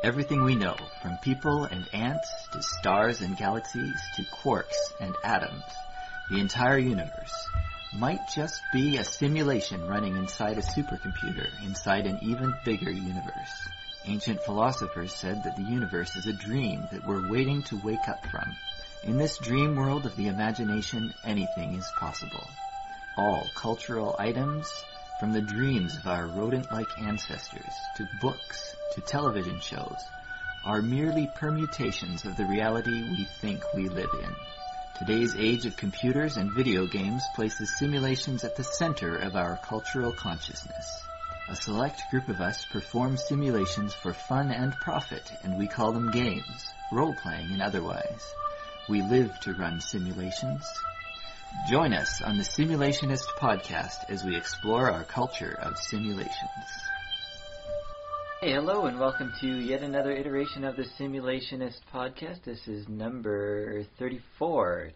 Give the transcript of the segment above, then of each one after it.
Everything we know, from people and ants to stars and galaxies to quarks and atoms, the entire universe, might just be a simulation running inside a supercomputer inside an even bigger universe. Ancient philosophers said that the universe is a dream that we're waiting to wake up from. In this dream world of the imagination, anything is possible. All cultural items, from the dreams of our rodent-like ancestors, to books, to television shows, are merely permutations of the reality we think we live in. Today's age of computers and video games places simulations at the center of our cultural consciousness. A select group of us perform simulations for fun and profit, and we call them games, role-playing and otherwise. We live to run simulations. Join us on the Simulationist podcast as we explore our culture of simulations. Hey, hello, and welcome to yet another iteration of the Simulationist podcast. This is number 34.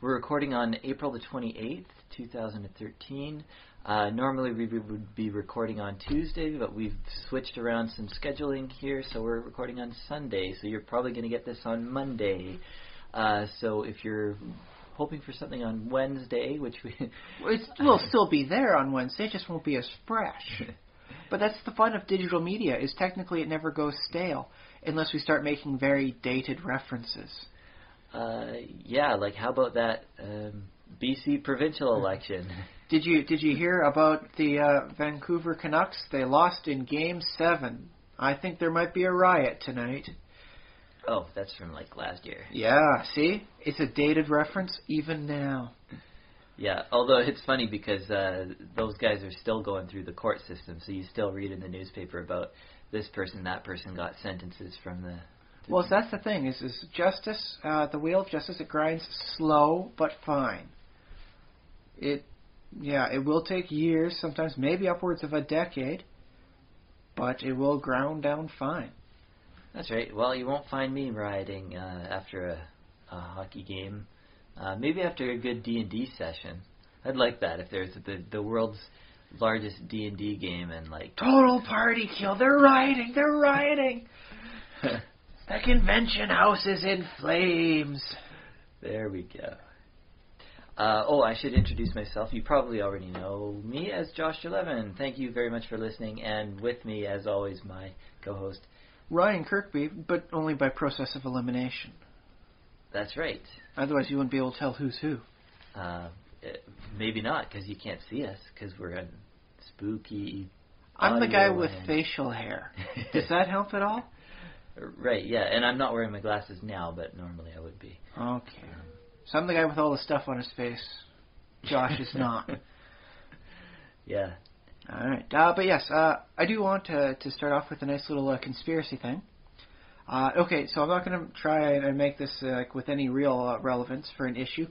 We're recording on April the 28th, 2013. Normally we would be recording on Tuesday, but we've switched around some scheduling here, so we're recording on Sunday. So you're probably going to get this on Monday. So if you're hoping for something on Wednesday, which we'll still be there on Wednesday, it just won't be as fresh. But that's the fun of digital media, is technically it never goes stale, unless we start making very dated references. Yeah, like how about that BC provincial election? Did you hear about the Vancouver Canucks? They lost in Game 7. I think there might be a riot tonight. Oh, that's from like last year. Yeah, see? It's a dated reference even now. Yeah, although it's funny because those guys are still going through the court system, so you still read in the newspaper about this person, that person got sentences from the... Well, that's the thing, is justice, the wheel of justice, it grinds slow but fine. It will take years, sometimes maybe upwards of a decade, but it will ground down fine. That's right. Well, you won't find me rioting after a hockey game. Maybe after a good D&D session. I'd like that if there's the world's largest D&D game and like... Total party kill. They're rioting. The convention house is in flames. There we go. I should introduce myself. You probably already know me as Josh 11. Thank you very much for listening. And with me, as always, my co-host... Ryan Kirkby, but only by process of elimination. That's right. Otherwise, you wouldn't be able to tell who's who. Maybe not, because you can't see us, because we're a spooky... I'm the guy with facial hair. Does that help at all? Right, yeah, and I'm not wearing my glasses now, but normally I would be. Okay. So I'm the guy with all the stuff on his face. Josh is not. Yeah. All right. But yes, I do want to start off with a nice little conspiracy thing. Okay, so I'm not going to try and make this with any real relevance for an issue.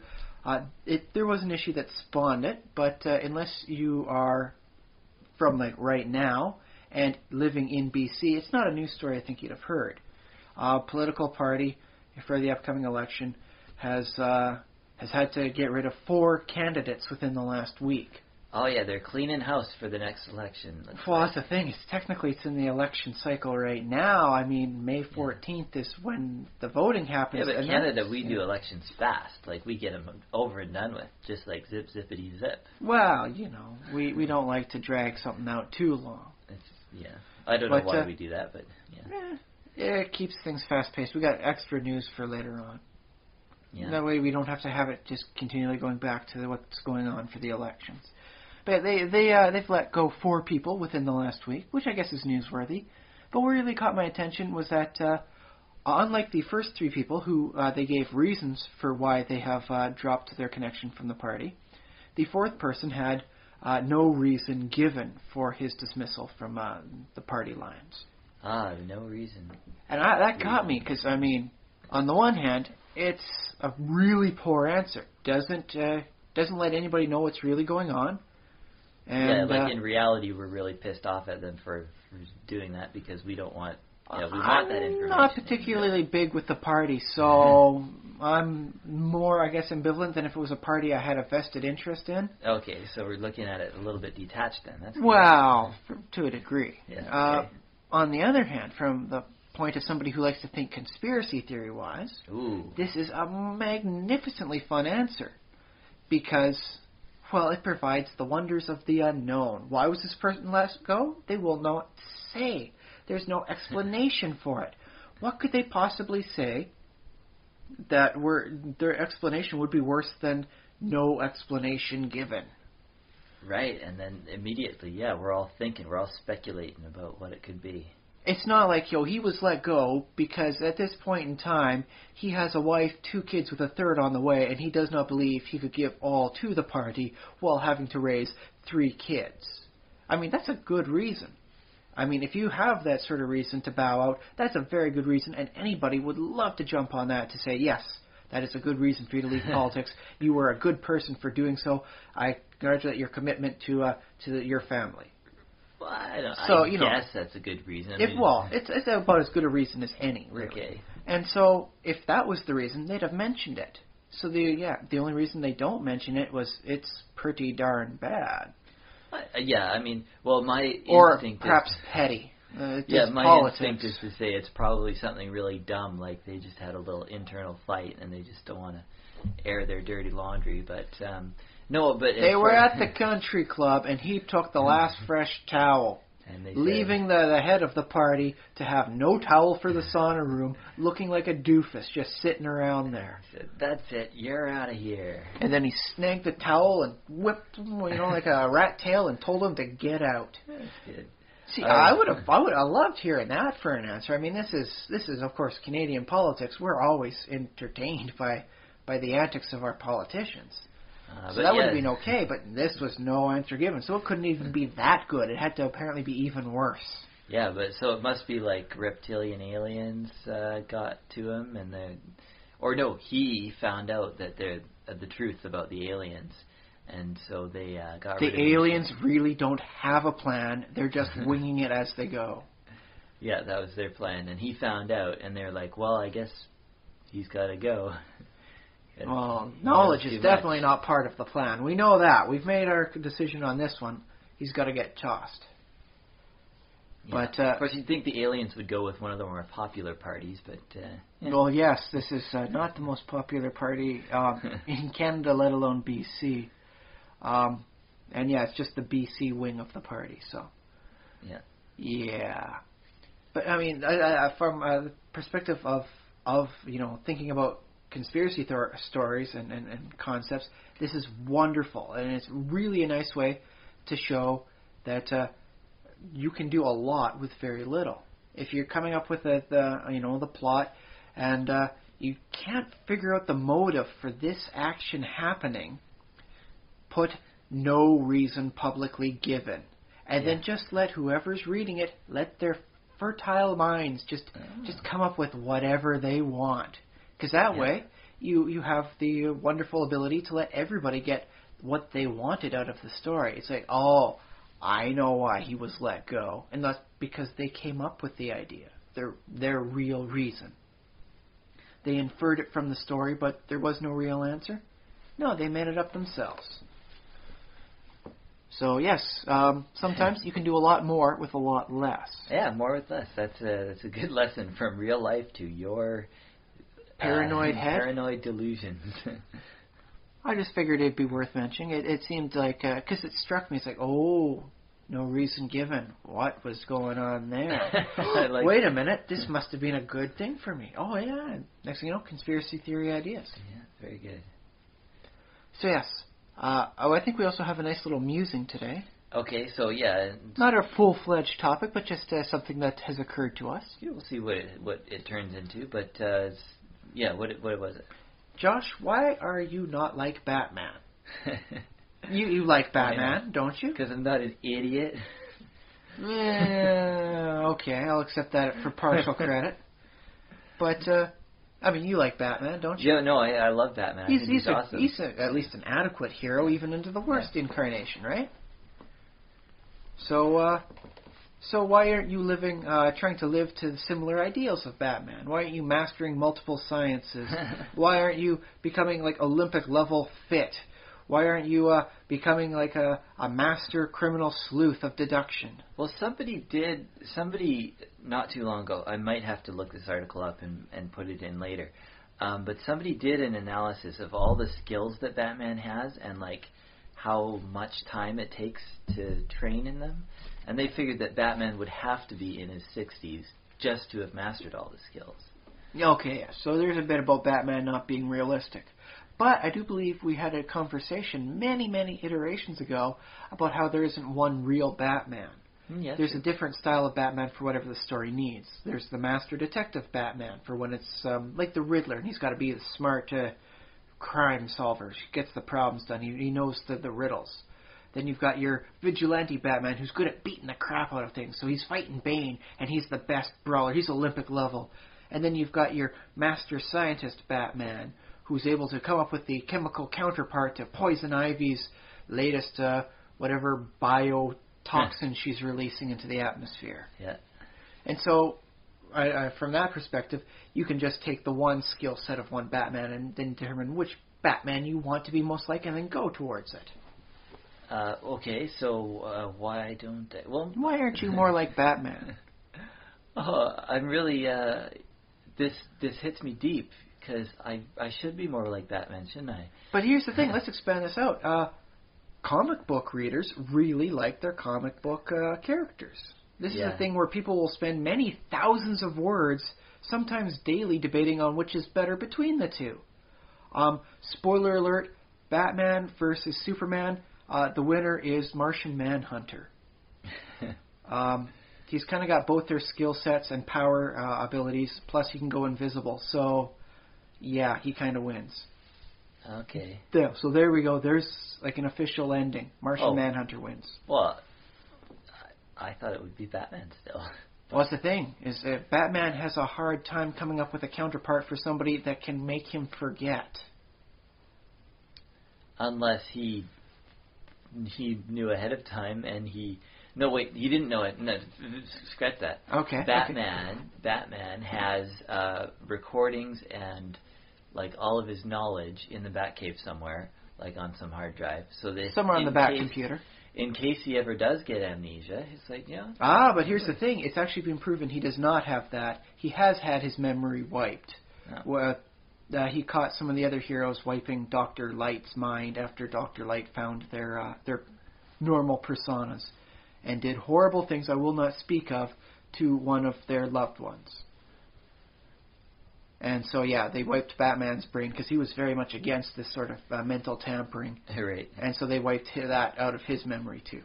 There was an issue that spawned it, but unless you are from right now and living in BC, it's not a news story I think you'd have heard. A political party for the upcoming election has had to get rid of 4 candidates within the last week. Oh, yeah, they're cleaning house for the next election. Well, that's the thing. It's in the election cycle right now. I mean, May 14th is when the voting happens. Yeah, but in Canada, we do elections fast. Like, we get them over and done with, just like zip, zippity, zip. Well, we don't like to drag something out too long. I don't know why we do that, but yeah. It keeps things fast-paced. We got extra news for later on. Yeah. That way we don't have to have it just continually going back to what's going on for the elections. But they've let go 4 people within the last week, which I guess is newsworthy. But what really caught my attention was that unlike the first 3 people who they gave reasons for why they have dropped their connection from the party, the 4th person had no reason given for his dismissal from the party lines. No reason. And that got me because, I mean, on the one hand, it's a really poor answer. Doesn't let anybody know what's really going on. And, in reality, we're really pissed off at them for doing that because we don't want... we want that information. I'm not particularly big with the party, so I'm more, I guess, ambivalent than if it was a party I had a vested interest in. Okay, so we're looking at it a little bit detached then. That's well, to a degree. Yeah, okay. on the other hand, from the point of somebody who likes to think conspiracy theory-wise, this is a magnificently fun answer. Because, well, it provides the wonders of the unknown. Why was this person let go? They will not say. There's no explanation for it. What could they possibly say that their explanation would be worse than no explanation given? Right, and then immediately, we're all thinking, we're all speculating about what it could be. It's not like, he was let go because at this point in time, he has a wife, 2 kids with a third on the way, and he does not believe he could give all to the party while having to raise 3 kids. I mean, that's a good reason. I mean, if you have that sort of reason to bow out, that's a very good reason, and anybody would love to jump on that to say, yes, that is a good reason for you to leave politics. You were a good person for doing so. I congratulate your commitment to your family. Well, I guess that's a good reason. It's about as good a reason as any, really. Okay. And so, if that was the reason, they'd have mentioned it. So the only reason they don't mention it was it's pretty darn bad. My instinct perhaps is, petty. My politics. instinct is to say it's probably something really dumb, like they just had a little internal fight and they just don't want to air their dirty laundry. But no, but they were at the country club and he took the last fresh towel, and leaving the head of the party to have no towel for the sauna room, looking like a doofus just sitting around there. Said, "That's it, you're out of here." And then he snagged the towel and whipped him, like a rat tail, and told him to get out. That's good. See, I would have loved hearing that for an answer. I mean, this is of course Canadian politics. We're always entertained by the antics of our politicians. So that would have been okay, but this was no answer given. So it couldn't even be that good. It had to apparently be even worse. Yeah, but so it must be like reptilian aliens got to him, he found out that the truth about the aliens. And so they got rid of him. The aliens really don't have a plan. They're just winging it as they go. Yeah, that was their plan. And he found out, and they're like, well, I guess he's got to go. Well, knowledge is definitely not part of the plan. We know that. We've made our decision on this one. He's got to get tossed. Yeah. But of course, you'd think the aliens would go with one of the more popular parties, but... Well, yes, this is not the most popular party in Canada, let alone BC. It's just the BC wing of the party, so... Yeah. But, I mean, from the perspective of thinking about conspiracy stories and concepts, this is wonderful, and it's really a nice way to show that you can do a lot with very little. If you're coming up with the plot, and you can't figure out the motive for this action happening, put no reason publicly given, and then just let whoever's reading it, let their fertile minds just come up with whatever they want. Because that way, you have the wonderful ability to let everybody get what they wanted out of the story. It's like, oh, I know why he was let go. And that's because they came up with the idea. Their real reason. They inferred it from the story, but there was no real answer? No, they made it up themselves. So, yes, sometimes you can do a lot more with a lot less. Yeah, more with less. That's a good lesson from real life to your... Paranoid head? Paranoid delusions. I just figured it'd be worth mentioning. It seemed like, because it struck me, it's like, oh, no reason given. What was going on there? Wait a minute, this must have been a good thing for me. Oh, yeah. Next thing you know, conspiracy theory ideas. Yeah, very good. So, yes. I think we also have a nice little musing today. Okay, so yeah. Not a full-fledged topic, but just something that has occurred to us. Yeah, we'll see what it turns into, but... what was it? Josh, why are you not like Batman? you like Batman, don't you? Because I'm not an idiot. Okay, I'll accept that for partial credit. But, you like Batman, don't you? Yeah, no, I love Batman. He's awesome. He's at least an adequate hero, even into the worst incarnation, right? So why aren't you trying to live to the similar ideals of Batman? Why aren't you mastering multiple sciences? Why aren't you becoming like Olympic level fit? Why aren't you becoming like a master criminal sleuth of deduction? Well, somebody not too long ago, I might have to look this article up and put it in later, but somebody did an analysis of all the skills that Batman has and like how much time it takes to train in them, and they figured that Batman would have to be in his 60s just to have mastered all the skills. Okay, yeah. So there's a bit about Batman not being realistic. But I do believe we had a conversation many, many iterations ago about how there isn't one real Batman. Yes. There's a different style of Batman for whatever the story needs. There's the master detective Batman for when it's like the Riddler, and he's got to be the smart crime solver. He gets the problems done. He knows the riddles. Then you've got your vigilante Batman who's good at beating the crap out of things. So he's fighting Bane, and he's the best brawler. He's Olympic level. And then you've got your master scientist Batman, who's able to come up with the chemical counterpart to Poison Ivy's latest whatever biotoxin she's releasing into the atmosphere. Yeah. And so, from that perspective, you can just take the one skill set of one Batman and then determine which Batman you want to be most like and then go towards it. Okay, so why don't I... Well, why aren't you more like Batman? I'm really... This hits me deep, because I should be more like Batman, shouldn't I? But here's the thing, let's expand this out. Comic book readers really like their comic book characters. This is a thing where people will spend many thousands of words, sometimes daily, debating on which is better between the two. Spoiler alert, Batman versus Superman, the winner is Martian Manhunter. He's kind of got both their skill sets and power abilities, plus he can go invisible. So, yeah, he kind of wins. Okay. So there we go. There's like an official ending. Martian Manhunter wins. Well, I thought it would be Batman still. What's the thing? Is that Batman has a hard time coming up with a counterpart for somebody that can make him forget. Unless he knew ahead of time and he... No, wait, he didn't know it. No, scratch that. Okay. Batman has recordings and like all of his knowledge in the Batcave somewhere, like on some hard drive. So they somewhere on the Bat computer. In case he ever does get amnesia, it's like, yeah. But here's the thing. It's actually been proven he does not have that. He has had his memory wiped. Oh. He caught some of the other heroes wiping Dr. Light's mind after Dr. Light found their normal personas and did horrible things I will not speak of to one of their loved ones. And so, yeah, they wiped Batman's brain because he was very much against this sort of mental tampering. Right. And so they wiped that out of his memory, too.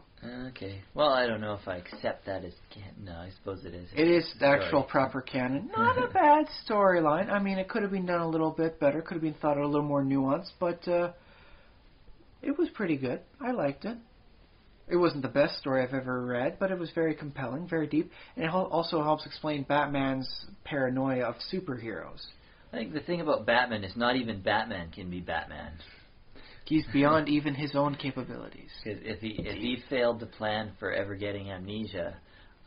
Okay. Well, I don't know if I accept that as canon. No, I suppose it is. It is the actual proper canon. Not a bad storyline. I mean, it could have been done a little bit better. Could have been thought a little more nuanced. But it was pretty good. I liked it. It wasn't the best story I've ever read, but it was very compelling, very deep. And it also helps explain Batman's paranoia of superheroes. I think the thing about Batman is not even Batman can be Batman. He's beyond even his own capabilities. If he failed to plan for ever getting amnesia,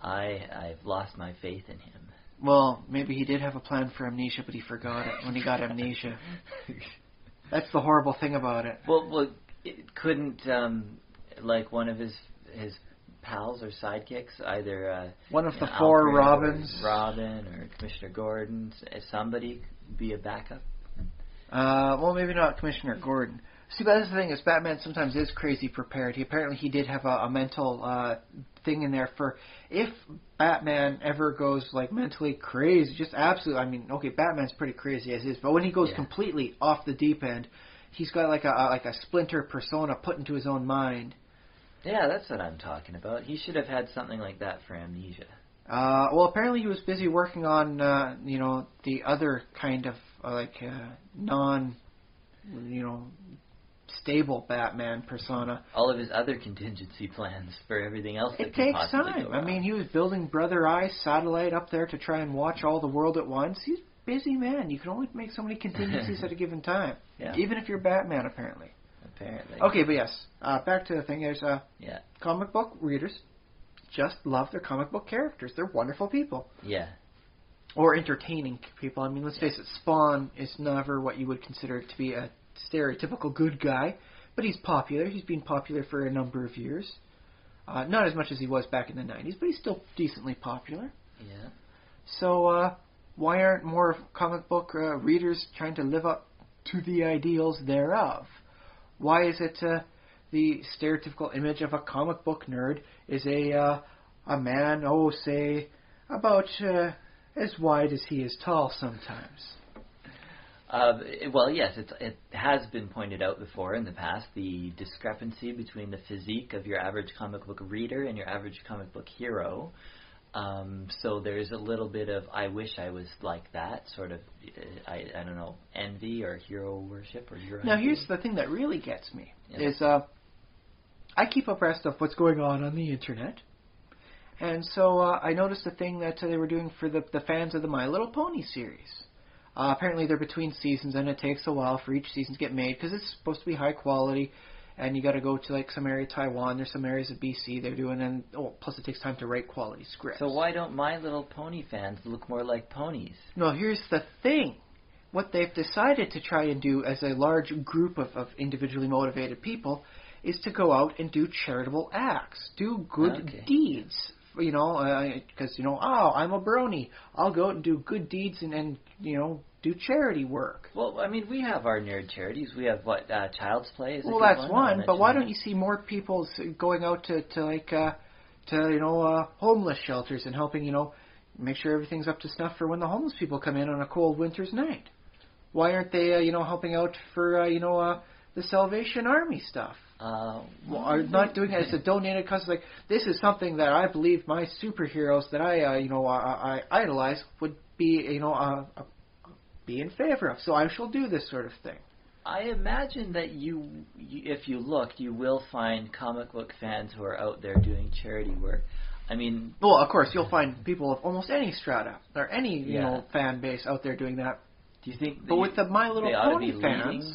I've lost my faith in him. Well, maybe he did have a plan for amnesia, but he forgot it when he got amnesia. That's the horrible thing about it. Well, it couldn't like one of his pals or sidekicks, either one of the four Robins, Robin or Commissioner Gordon, somebody be a backup. Well, maybe not Commissioner Gordon. See, but that's the thing is Batman sometimes is crazy prepared. He did have a mental thing in there for if Batman ever goes like mentally crazy, just absolutely. I mean, okay, Batman's pretty crazy as is, but when he goes completely off the deep end, he's got like a splinter persona put into his own mind. Yeah, that's what I'm talking about. He should have had something like that for amnesia. Well, apparently he was busy working on the other kind of non stable Batman persona. All of his other contingency plans for everything else that it could takes possibly time. go wrong. I mean, he was building Brother Eye's satellite up there to try and watch all the world at once. He's a busy man. You can only make so many contingencies at a given time. Yeah. Even if you're Batman, apparently. Apparently. Okay, but yes. Back to the thing. There's comic book readers just love their comic book characters. They're wonderful people. Yeah. Or entertaining people. I mean, let's face it, Spawn is never what you would consider to be a stereotypical good guy. but he's popular. He's been popular for a number of years. Not as much as he was back in the 90s, but he's still decently popular. Yeah. So why aren't more comic book readers trying to live up to the ideals thereof? Why is it the stereotypical image of a comic book nerd is a man, say, about as wide as he is tall sometimes? Well, yes, it has been pointed out before in the past, the discrepancy between the physique of your average comic book reader and your average comic book hero. So there's a little bit of, I wish I was like that, sort of, I don't know, envy or hero worship or hero Now, envy. here's the thing that really gets me, Yeah. is I keep abreast of what's going on the internet. And so I noticed a thing that they were doing for the fans of the My Little Pony series. Apparently they're between seasons, and it takes a while for each season to get made because it's supposed to be high quality, and you got to go to like some area of Taiwan. There's some areas of BC they're doing, and plus it takes time to write quality scripts. So why don't My Little Pony fans look more like ponies? No, here's the thing. What they've decided to try and do as a large group of individually motivated people is to go out and do charitable acts, do good deeds. You know, because, I'm a brony. I'll go out and do good deeds and do charity work. Well, I mean, we have our nerd charities. We have, Child's Play is a Well, good that's one. one, but why don't you see more people going out to homeless shelters and helping, make sure everything's up to snuff for when the homeless people come in on a cold winter's night? Why aren't they, helping out for, the Salvation Army stuff? Are not doing it as a donated cause. Like, this is something that I believe my superheroes that I idolize would be, be in favor of. So I shall do this sort of thing. I imagine that you, if you look, you will find comic book fans who are out there doing charity work. I mean, well, of course, you'll find people of almost any strata or any fan base out there doing that. Do you think? But with the My Little Pony fans. Leading?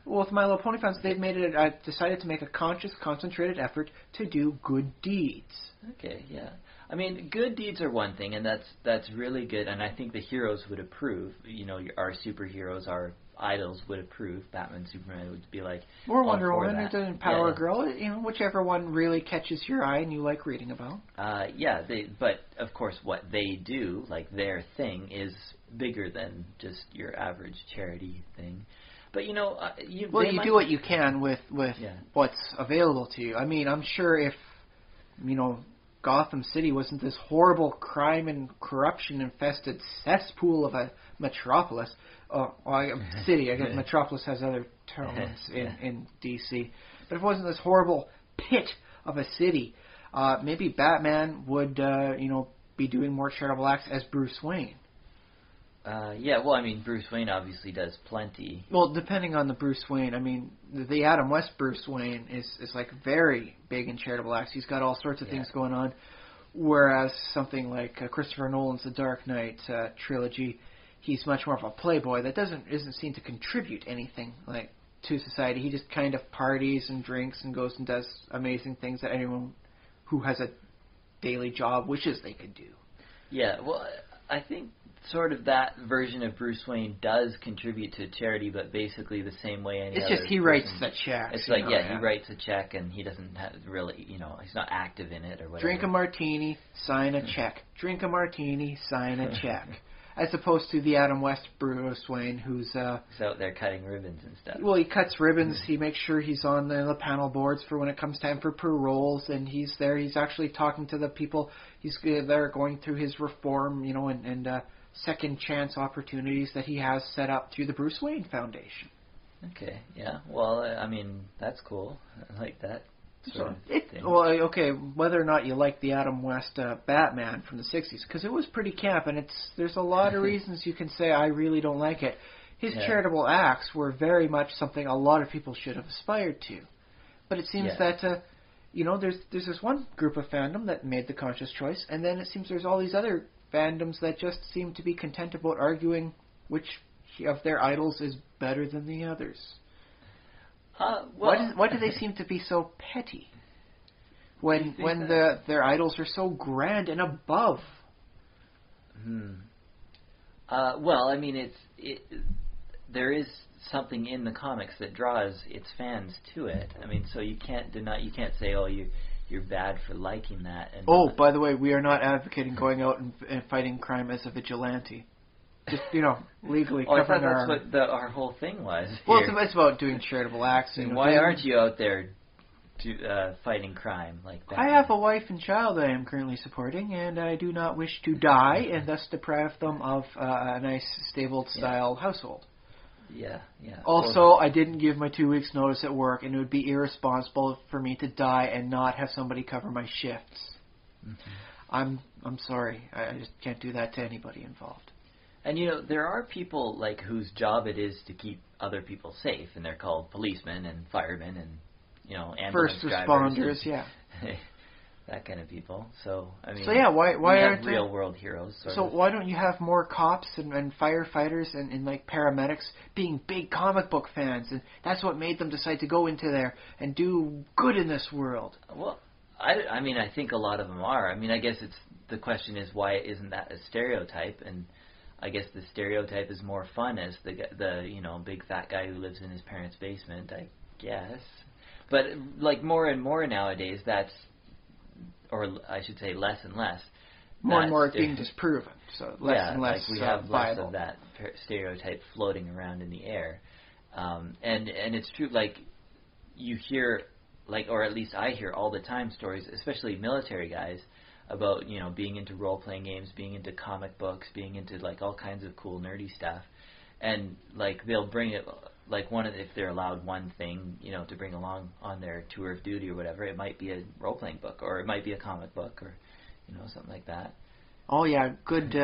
Well, with My Little Pony fans, they've made it. Decided to make a conscious, concentrated effort to do good deeds. Okay, yeah. I mean, good deeds are one thing, and that's really good. And I think the heroes would approve. Our superheroes, our idols would approve. Batman, Superman would be like. Or Wonder Woman, or the Power yeah. Girl. Whichever one really catches your eye and you like reading about. But of course, what they do, like their thing, is bigger than just your average charity thing. But you do what you can with what's available to you. I mean, I'm sure if Gotham City wasn't this horrible crime and corruption infested cesspool of a metropolis. City. I guess metropolis has other terms in DC. But if it wasn't this horrible pit of a city, maybe Batman would be doing more charitable acts as Bruce Wayne. Well, I mean, Bruce Wayne obviously does plenty. Well, depending on the Bruce Wayne, I mean, the Adam West Bruce Wayne is like very big in charitable acts. He's got all sorts of things going on, whereas something like Christopher Nolan's The Dark Knight trilogy, he's much more of a playboy that isn't seen to contribute anything like to society. He just kind of parties and drinks and goes and does amazing things that anyone who has a daily job wishes they could do. Yeah, well, I think sort of that version of Bruce Wayne does contribute to charity, but basically the same way any other. It's just he writes the check. It's like, he writes a check and he doesn't have really, he's not active in it or whatever. Drink a martini, sign a check. Drink a martini, sign a check. As opposed to the Adam West Bruce Wayne, who's out there cutting ribbons and stuff. Well, he cuts ribbons. He makes sure he's on the panel boards for when it comes time for paroles, and he's there. He's actually talking to the people. He's there going through his reform, and second chance opportunities that he has set up through the Bruce Wayne Foundation. Okay, yeah. Well, I mean, that's cool. I like that. Whether or not you like the Adam West Batman from the 60s, because it was pretty camp, and there's a lot of reasons you can say I really don't like it. His charitable acts were very much something a lot of people should have aspired to. But it seems that, there's this one group of fandom that made the conscious choice, and then it seems there's all these other fandoms that just seem to be content about arguing which of their idols is better than the others. Why do they seem to be so petty when their idols are so grand and above? Well, I mean, there is something in the comics that draws its fans to it. I mean, so you can't say, oh, you're bad for liking that. And by the way, we are not advocating going out and fighting crime as a vigilante. Just, legally covering I thought that's what our whole thing was. Well, it's about doing charitable acts. And why aren't you out there fighting crime like that? I have a wife and child I am currently supporting, and I do not wish to die and thus deprive them of a nice, stable style household. Yeah. Also, I didn't give my 2 weeks notice at work, and it would be irresponsible for me to die and not have somebody cover my shifts. Mm-hmm. I'm sorry. I just can't do that to anybody involved. And there are people like whose job it is to keep other people safe, and they're called policemen and firemen and ambulance first responders, that kind of people. So I mean, why aren't real world heroes? So why don't you have more cops and firefighters and like paramedics being big comic book fans, and that's what made them decide to go into there and do good in this world? Well, I mean, I think a lot of them are. I mean, I guess the question is why isn't that a stereotype? And I guess the stereotype is more fun as the big fat guy who lives in his parents' basement, I guess. But like more and more nowadays, or I should say less and less. More and more it's being disproven. So less and less like we have viable. less of that stereotype floating around in the air. And it's true, like you hear, or at least I hear all the time stories, especially military guys, about being into role-playing games, being into comic books, being into like all kinds of cool nerdy stuff, and like they'll bring it like if they're allowed one thing to bring along on their tour of duty or whatever. It might be a role-playing book, or it might be a comic book, or something like that. Oh yeah, a good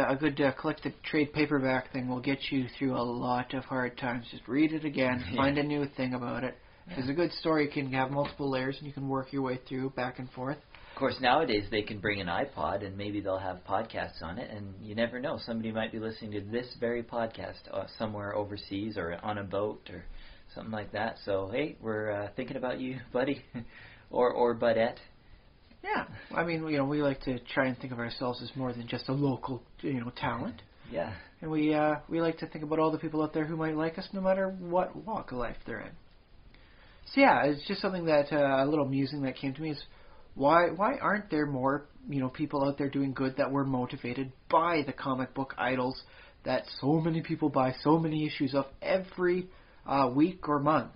collected trade paperback thing will get you through a lot of hard times. Just read it again, find a new thing about it. Because a good story can have multiple layers, and you can work your way through back and forth. Of course, nowadays they can bring an iPod, and maybe they'll have podcasts on it, and you never know. Somebody might be listening to this very podcast somewhere overseas or on a boat or something like that. So, hey, we're thinking about you, buddy, or budette. Yeah, I mean, we like to try and think of ourselves as more than just a local, talent. Yeah. And we like to think about all the people out there who might like us, no matter what walk of life they're in. So yeah, it's just something that a little musing that came to me is why aren't there more people out there doing good that were motivated by the comic book idols that so many people buy so many issues of every week or month?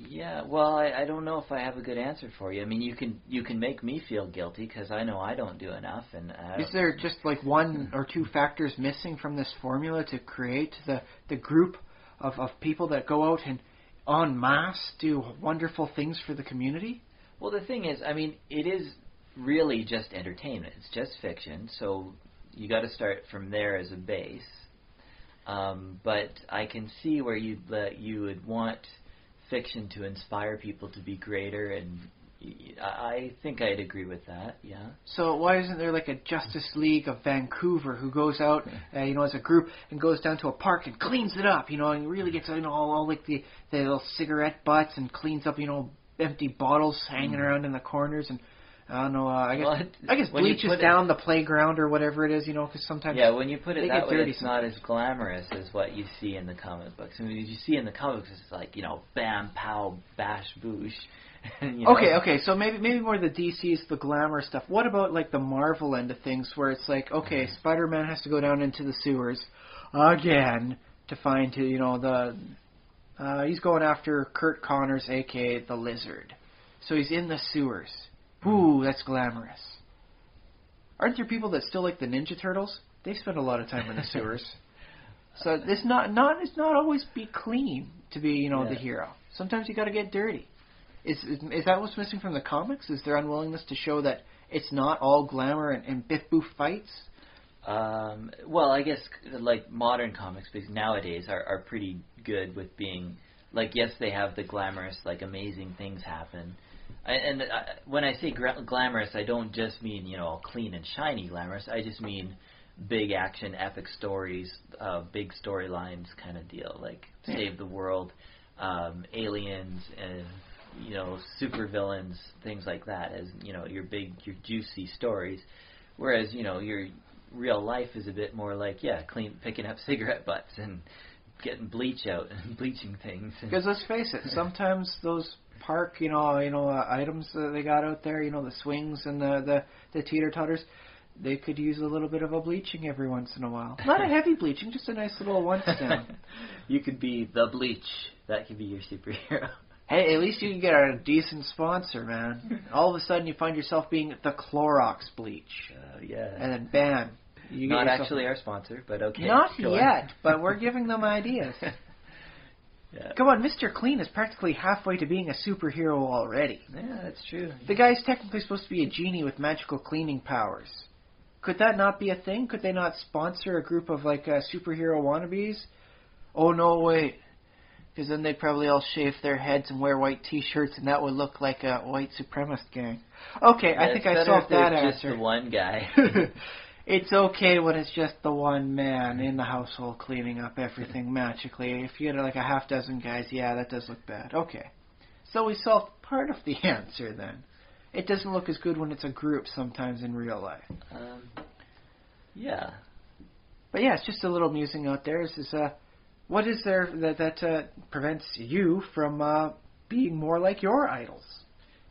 Yeah, well, I don't know if I have a good answer for you. I mean, you can make me feel guilty because I know I don't do enough. And is there just like one or two factors missing from this formula to create the group of people that go out and en masse do wonderful things for the community? Well, the thing is, I mean, it is really just entertainment. It's just fiction, so you got to start from there as a base. But I can see where you would want fiction to inspire people to be greater, and I think I'd agree with that. Yeah. So why isn't there like a Justice League of Vancouver who goes out, as a group and goes down to a park and cleans it up, and really gets all like the little cigarette butts and cleans up, empty bottles hanging around in the corners, and I don't know. I guess bleaches down the playground or whatever it is, because sometimes when you put it that way, it's not as glamorous as what you see in the comic books. I mean, you see in the comics, it's like bam, pow, bash, boosh. Okay. So maybe more the DC's the glamour stuff. What about like the Marvel end of things, where it's like, okay, Spider-Man has to go down into the sewers again to find he's going after Kurt Connors, a.k.a. the Lizard. So he's in the sewers. Ooh, that's glamorous. Aren't there people that still like the Ninja Turtles? They spend a lot of time in the sewers. So it's not always be clean to be, the hero. Sometimes you got to get dirty. Is that what's missing from the comics? Is their unwillingness to show that it's not all glamour and biff boof fights? Well, I guess like modern comics, because nowadays are pretty good with being like, yes, they have the glamorous, like amazing things happen. And when I say glamorous, I don't just mean clean and shiny glamorous. I just mean big action, epic stories, big storylines kind of deal, like save the world, aliens, and super villains, things like that. As your juicy stories. Whereas your real life is a bit more like, picking up cigarette butts and getting bleach out and bleaching things. Because let's face it, sometimes those park, items that they got out there, the swings and the teeter-totters, they could use a little bit of a bleaching every once in a while. Not a heavy bleaching, just a nice little once down. You could be the bleach. That could be your superhero. Hey, at least you can get a decent sponsor, man. All of a sudden you find yourself being the Clorox bleach. Yeah. And then bam. You Not actually our sponsor, but okay. Not yet, but we're giving them ideas. Yeah. Come on, Mr. Clean is practically halfway to being a superhero already. Yeah, that's true. The guy's technically supposed to be a genie with magical cleaning powers. Could that not be a thing? Could they not sponsor a group of, superhero wannabes? Oh, no, wait. Because then they'd probably all shave their heads and wear white T-shirts, and that would look like a white supremacist gang. Okay, I think I solved that answer. Just the one guy. It's okay when it's just the one man in the household cleaning up everything magically. If you had a half dozen guys, yeah, that does look bad. Okay. So we solved part of the answer then. It doesn't look as good when it's a group sometimes in real life. Yeah. But yeah, it's just a little musing out there. What is there that prevents you from being more like your idols?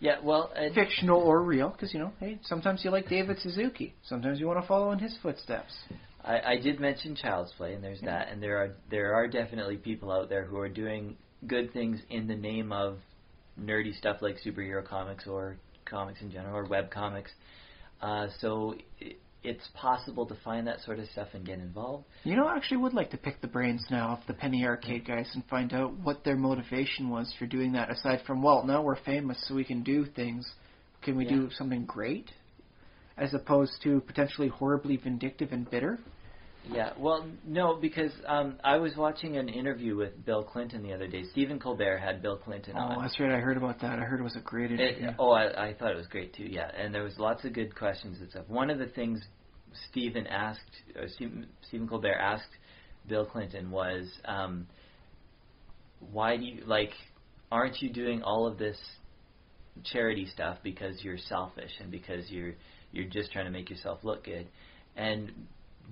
Yeah, well... fictional or real, because, hey, sometimes you like David Suzuki. Sometimes you want to follow in his footsteps. I did mention Child's Play, and there's that, and there are definitely people out there who are doing good things in the name of nerdy stuff like superhero comics or comics in general, or web comics. So it's possible to find that sort of stuff and get involved. I actually would like to pick the brains now of the Penny Arcade guys and find out what their motivation was for doing that, aside from, well, now we're famous so we can do things. Can we do something great? As opposed to potentially horribly vindictive and bitter? Yeah, well, no, because I was watching an interview with Bill Clinton the other day. Stephen Colbert had Bill Clinton on. Oh, that's right. I heard about that. I heard it was a great interview. I thought it was great, too, yeah. And there was lots of good questions and stuff. One of the things Stephen Colbert asked Bill Clinton was, why do you, aren't you doing all of this charity stuff because you're selfish and because you're just trying to make yourself look good? And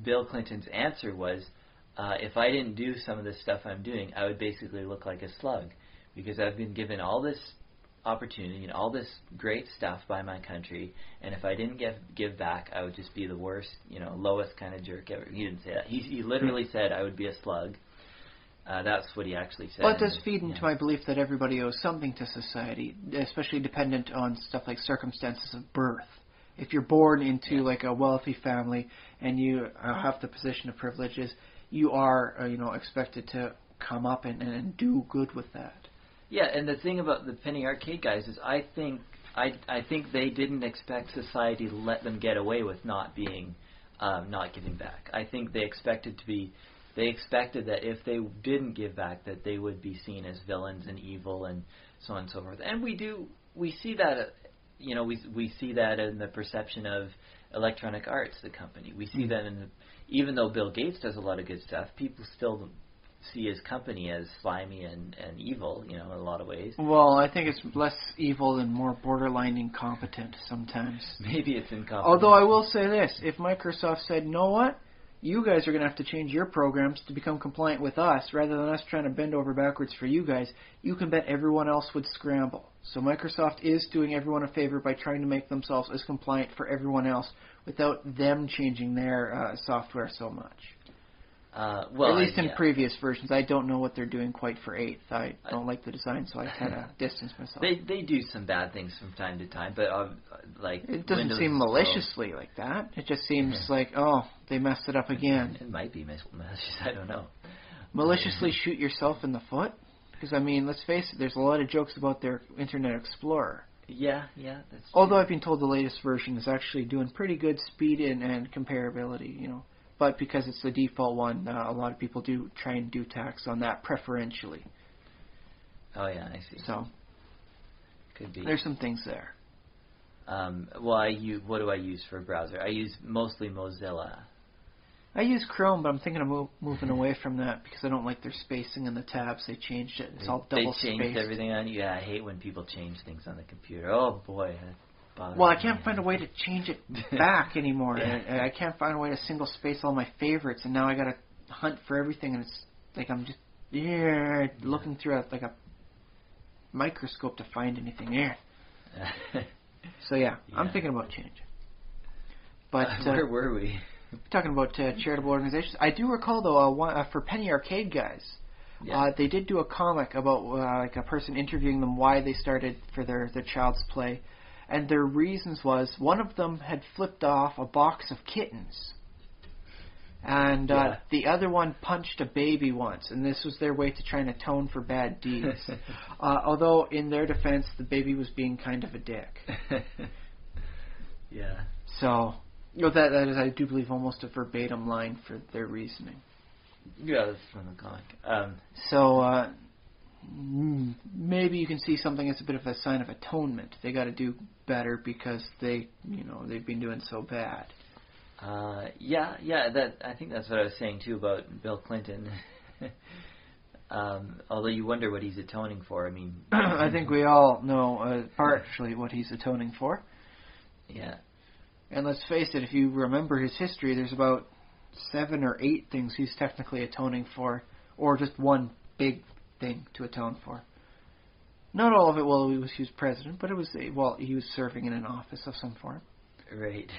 Bill Clinton's answer was, if I didn't do some of this stuff I'm doing, I would basically look like a slug, because I've been given all this opportunity and all this great stuff by my country, and if I didn't give back, I would just be the worst, lowest kind of jerk ever. He didn't say that. He literally said I would be a slug. That's what he actually said. Well, it does feed into my belief that everybody owes something to society, especially dependent on stuff like circumstances of birth. If you're born into a wealthy family and you have the position of privileges, you are expected to come up and do good with that. Yeah, and the thing about the Penny Arcade guys is I think they didn't expect society to let them get away with not giving back. I think they expected that if they didn't give back, that they would be seen as villains and evil and so on and so forth. And we see that. We see that in the perception of Electronic Arts, the company. We see that even though Bill Gates does a lot of good stuff, people still see his company as slimy and evil, in a lot of ways. Well, I think it's less evil and more borderline incompetent sometimes. Maybe it's incompetent. Although I will say this, if Microsoft said, you know what? You guys are going to have to change your programs to become compliant with us, rather than us trying to bend over backwards for you guys, you can bet everyone else would scramble. So Microsoft is doing everyone a favor by trying to make themselves as compliant for everyone else without them changing their software so much. At least in previous versions. I don't know what they're doing quite for 8th. I don't like the design, so I kind of distance myself. They do some bad things from time to time, but it doesn't seem maliciously like that. It just seems like, they messed it up again. It might be malicious. I don't know. Maliciously shoot yourself in the foot? Because, let's face it, there's a lot of jokes about their Internet Explorer. Yeah, that's true. Although I've been told the latest version is actually doing pretty good speed and comparability, But because it's the default one, a lot of people do try and do tax on that preferentially. Oh, yeah, I see. So, could be. There's some things there. What do I use for a browser? I use mostly Mozilla. I use Chrome, but I'm thinking of moving away from that because I don't like their spacing in the tabs. They changed it. It's all double spaced. They changed everything on you. Yeah, I hate when people change things on the computer. Oh, boy. bother. Well, I can't find a way to change it back anymore. Yeah. I can't find a way to single space all my favorites, and now I gotta hunt for everything, and it's like I'm just looking through a microscope to find anything. So yeah, I'm thinking about change. But where were we? Talking about charitable organizations. I do recall though, for Penny Arcade guys, they did do a comic about like a person interviewing them why they started for their child's play, and their reasons was one of them had flipped off a box of kittens, and the other one punched a baby once, and this was their way to try and atone for bad deeds. Although in their defense, the baby was being kind of a dick. Yeah. So. That is, I do believe, almost a verbatim line for their reasoning. Yeah, that's from the comic. So maybe you can see something as a bit of a sign of atonement. They got to do better because they've been doing so bad. Yeah. That I think that's what I was saying too about Bill Clinton. Although you wonder what he's atoning for. I mean, I think we all know partially what he's atoning for. Yeah. And let's face it, if you remember his history, there's about 7 or 8 things he's technically atoning for, or just one big thing to atone for. Not all of it while he was president, but it was while he was serving in an office of some form. Right.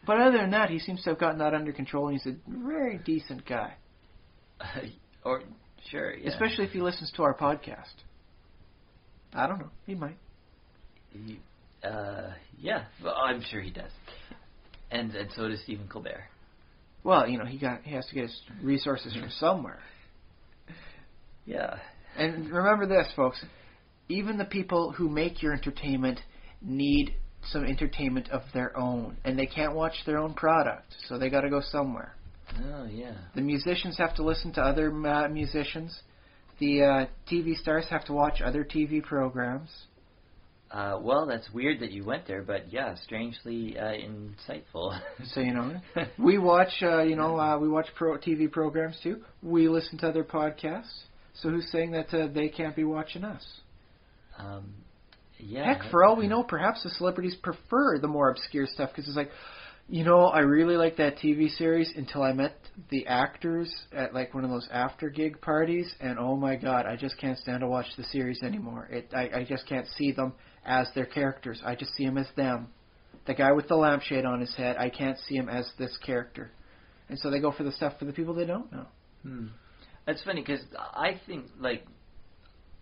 But other than that, he seems to have gotten that under control, and he's a very decent guy. Sure, yeah. Especially if he listens to our podcast. I don't know. He might. Yeah, well, I'm sure he does, and so does Stephen Colbert. Well, he has to get his resources from somewhere. Yeah. And remember this, folks: even the people who make your entertainment need some entertainment of their own, and they can't watch their own product, so they got to go somewhere. Oh yeah. The musicians have to listen to other musicians. The TV stars have to watch other TV programs. Well, that's weird that you went there, but yeah, strangely insightful. So we watch we watch TV programs too. We listen to other podcasts. So who's saying that they can't be watching us? Yeah. Heck, for all we know, perhaps the celebrities prefer the more obscure stuff because it's like, I really like that TV series until I met the actors at like one of those after gig parties, and oh my god, I just can't stand to watch the series anymore. I just can't see them as their characters. I just see them as them. The guy with the lampshade on his head, I can't see him as this character. And so they go for the stuff for the people they don't know. That's funny because I think, like,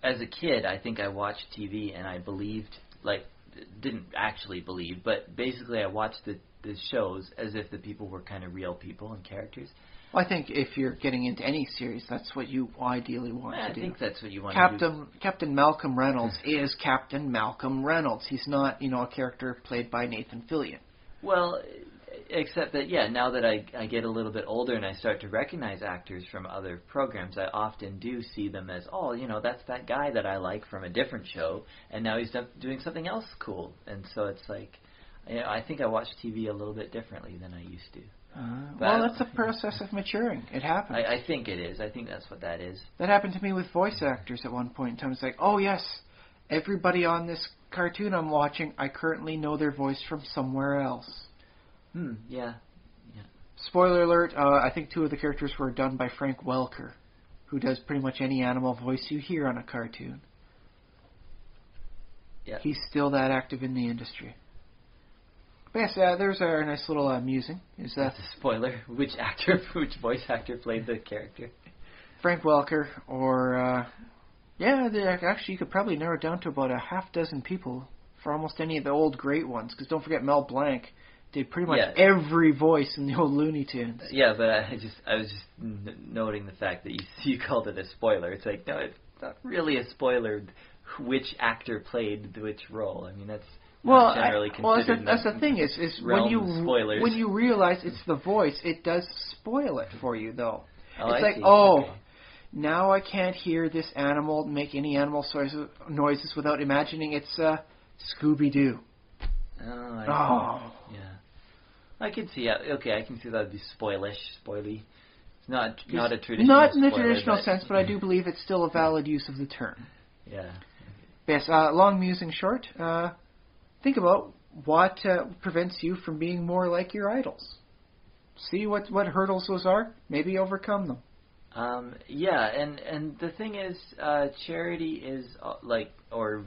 as a kid, I think I watched TV and I believed, like, didn't actually believe, but basically I watched the shows as if the people were kind of real people and characters. Well, I think if you're getting into any series, that's what you ideally want to do. I think that's what you want to do. Captain Malcolm Reynolds is Captain Malcolm Reynolds. He's not, a character played by Nathan Fillion. Well, except that, now that I get a little bit older and I start to recognize actors from other programs, I often do see them as, that's that guy that I like from a different show, and now he's doing something else cool. And so it's like, I think I watch TV a little bit differently than I used to. Well, that's a process of maturing. It happens. I think it is. I think that's what that is. That happened to me with voice actors at one point in time. It's like, oh yes, everybody on this cartoon I'm watching, I currently know their voice from somewhere else. Yeah. Spoiler alert, I think 2 of the characters were done by Frank Welker, who does pretty much any animal voice you hear on a cartoon. Yeah. He's still that active in the industry. But yes, there's our nice little musing. Is that That's a spoiler. Which voice actor played the character? Frank Welker, or actually you could probably narrow it down to about a half dozen people for almost any of the old great ones. Because don't forget Mel Blanc did pretty much every voice in the old Looney Tunes. Yeah, but I was just noting the fact that you called it a spoiler. It's like, no, it's not really a spoiler. Which actor played which role? I mean, that's. Well, that's the thing is when you realize it's the voice, it does spoil it for you though. Okay. Now I can't hear this animal make any animal noises without imagining it's Scooby Doo. Yeah. I can see. Okay, I can see that would be spoily. It's not a traditional. Not in the spoiler, traditional sense, but I do believe it's still a valid use of the term. Yeah. Yes. Long musing short. think about what prevents you from being more like your idols. See what hurdles those are. Maybe overcome them. And the thing is, charity is or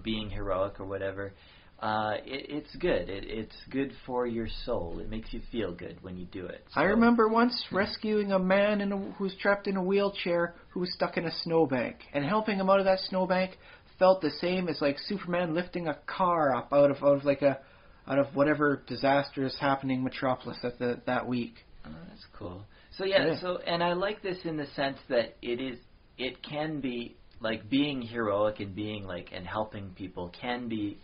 being heroic or whatever. It's good. It's good for your soul. It makes you feel good when you do it. So. I remember once rescuing a man who's trapped in a wheelchair who was stuck in a snowbank, and helping him out of that snowbank felt the same as like Superman lifting a car up out of whatever disaster is happening in Metropolis that week. Oh, that's cool. So yeah, and I like this in the sense that it can be like being heroic and being like and helping people can be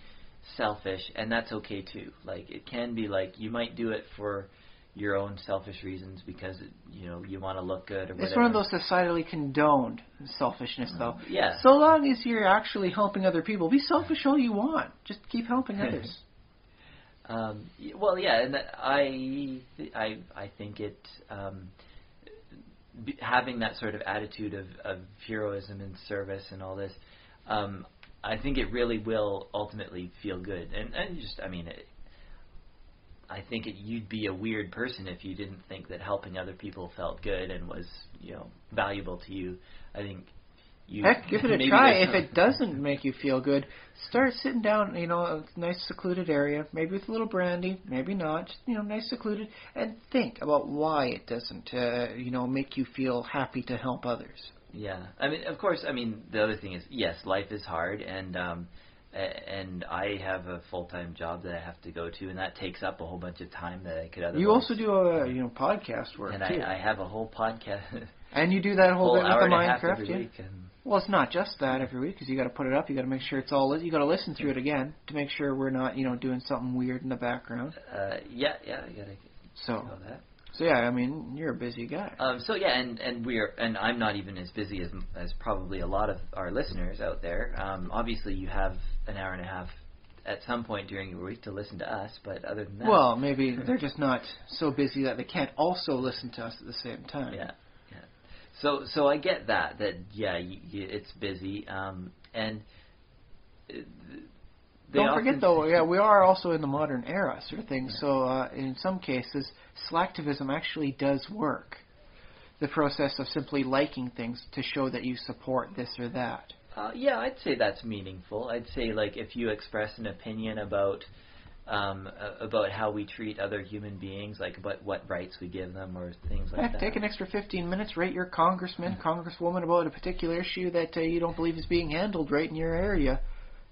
selfish, and that's okay too. Like it can be like you might do it for your own selfish reasons because you want to look good or whatever. It's one of those societally condoned selfishness, though. Yeah. So long as you're actually helping other people, be selfish all you want. Just keep helping others. Well, yeah, and I think it having that sort of attitude of heroism and service and all this, I think it really will ultimately feel good. And just, I mean, I think you'd be a weird person if you didn't think that helping other people felt good and was valuable to you. I think. Heck, give it a try. If it doesn't make you feel good, start sitting down, a nice secluded area, maybe with a little brandy, maybe not, just, nice secluded, and think about why it doesn't, make you feel happy to help others. Yeah. I mean, of course, the other thing is, yes, life is hard, and I have a full-time job that I have to go to, and that takes up a whole bunch of time that I could otherwise. You also do podcast work, and too. I have a whole podcast. And you do that whole bit with the Minecraft, yeah? Well, it's not just that every week, because you got to put it up. You got to make sure it's all. You got to listen through it again to make sure we're not, doing something weird in the background. Yeah, I gotta know that. So yeah, you're a busy guy. And I'm not even as busy as probably a lot of our listeners out there. Obviously, you have an hour and a half at some point during your week to listen to us, but other than that, well, maybe they're just not so busy that they can't also listen to us at the same time. Yeah. So I get that it's busy, and don't forget though, we are also in the modern era sort of thing. Yeah. So in some cases, slacktivism actually does work. The process of simply liking things to show that you support this or that. I'd say that's meaningful. I'd say like if you express an opinion about how we treat other human beings, like about what rights we give them or things like that. Take an extra 15 minutes, rate your congressman, congresswoman about a particular issue that you don't believe is being handled right in your area.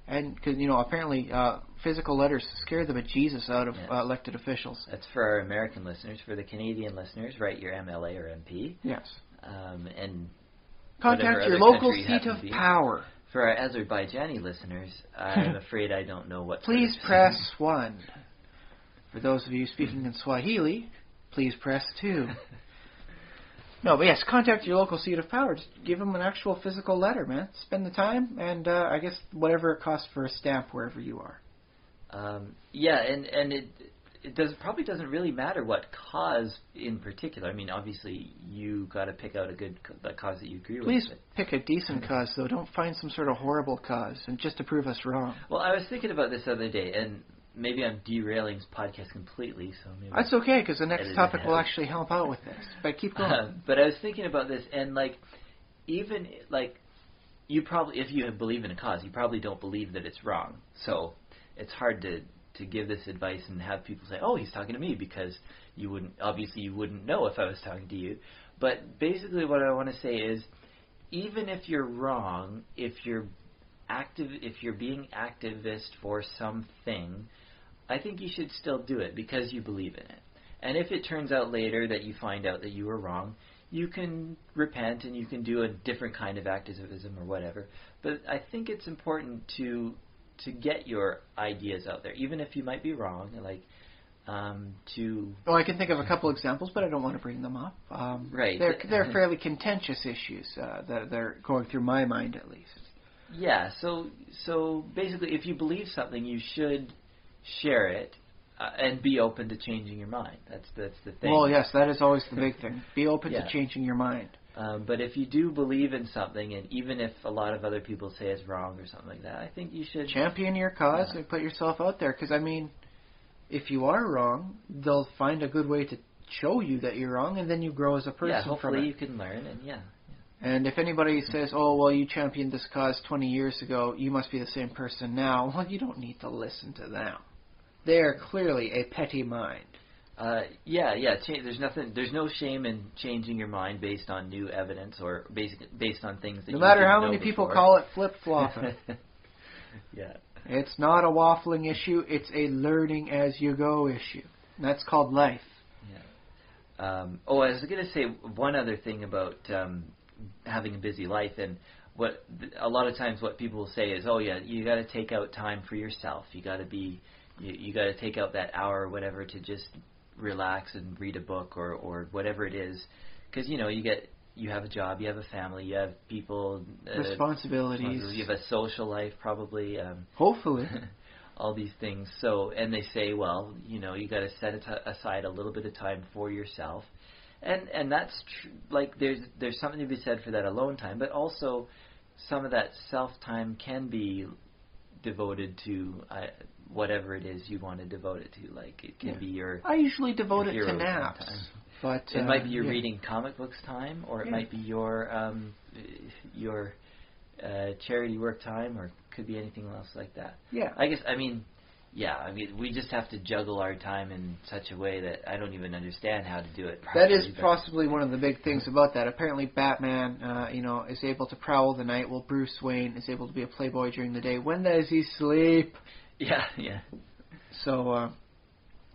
And because, apparently physical letters scare the bejesus out of elected officials. That's for our American listeners. For the Canadian listeners, write your MLA or MP. Yes. And contact your local seat of power. For our Azerbaijani listeners, I'm afraid I don't know what. Please press 1. For those of you speaking in Swahili, please press 2. No, but yes, contact your local seat of power. Just give them an actual physical letter, man. Spend the time, and I guess whatever it costs for a stamp wherever you are. And it probably doesn't really matter what cause in particular. Obviously, you got to pick out a cause that you agree with. Please pick a decent cause, though. Don't find some sort of horrible cause, and just to prove us wrong. Well, I was thinking about this the other day, and maybe I'm derailing this podcast completely. So maybe that's okay, because the next topic will actually help out with this. But keep going. But I was thinking about this, and even you probably, if you believe in a cause, you probably don't believe that it's wrong. So it's hard to give this advice and have people say, "Oh, he's talking to me," because you wouldn't know if I was talking to you. But basically, what I want to say is, even if you're wrong, if you're being activist for something, I think you should still do it because you believe in it. And if it turns out later that you find out that you were wrong, you can repent and you can do a different kind of activism or whatever. But I think it's important to get your ideas out there, even if you might be wrong. Well, I can think of a couple examples, but I don't want to bring them up. Right. They're fairly contentious issues that are going through my mind, at least. Yeah. So basically, if you believe something, you should share it and be open to changing your mind. That's the thing. Well, yes, that is always the big thing. Be open to changing your mind. But if you do believe in something, and even if a lot of other people say it's wrong or something like that, I think you should champion your cause and put yourself out there. Because, I mean, if you are wrong, they'll find a good way to show you that you're wrong, and then you grow as a person Yeah, from hopefully it. you can learn, and And if anybody says, oh, well, you championed this cause 20 years ago, you must be the same person now, well, you don't need to listen to them. They are clearly a petty mind. There's no shame in changing your mind based on new evidence or based on things that No you matter didn't how know many people before. call it flip-flopping. Yeah. It's not a waffling issue, it's a learning as you go issue. And that's called life. Yeah. I was going to say one other thing about having a busy life, and what a lot of times what people will say is, oh yeah, you got to take out time for yourself. You got to take out that hour or whatever to just relax and read a book or whatever it is, because you have a job, you have a family, you have people, responsibilities, you have a social life probably, hopefully all these things. So, and they say, well, you got to set aside a little bit of time for yourself, and that's like there's something to be said for that alone time, but also some of that self time can be devoted to whatever it is you want to devote it to. Like it can be your. I usually devote your it to hero naps, time. but it might be your reading comic books time, or it Yeah. might be your charity work time, or could be anything else like that. Yeah. I mean, we just have to juggle our time in such a way that I don't even understand how to do it properly. That is possibly one of the big things about that. Apparently Batman, is able to prowl the night, while Bruce Wayne is able to be a playboy during the day. When does he sleep? Yeah. So,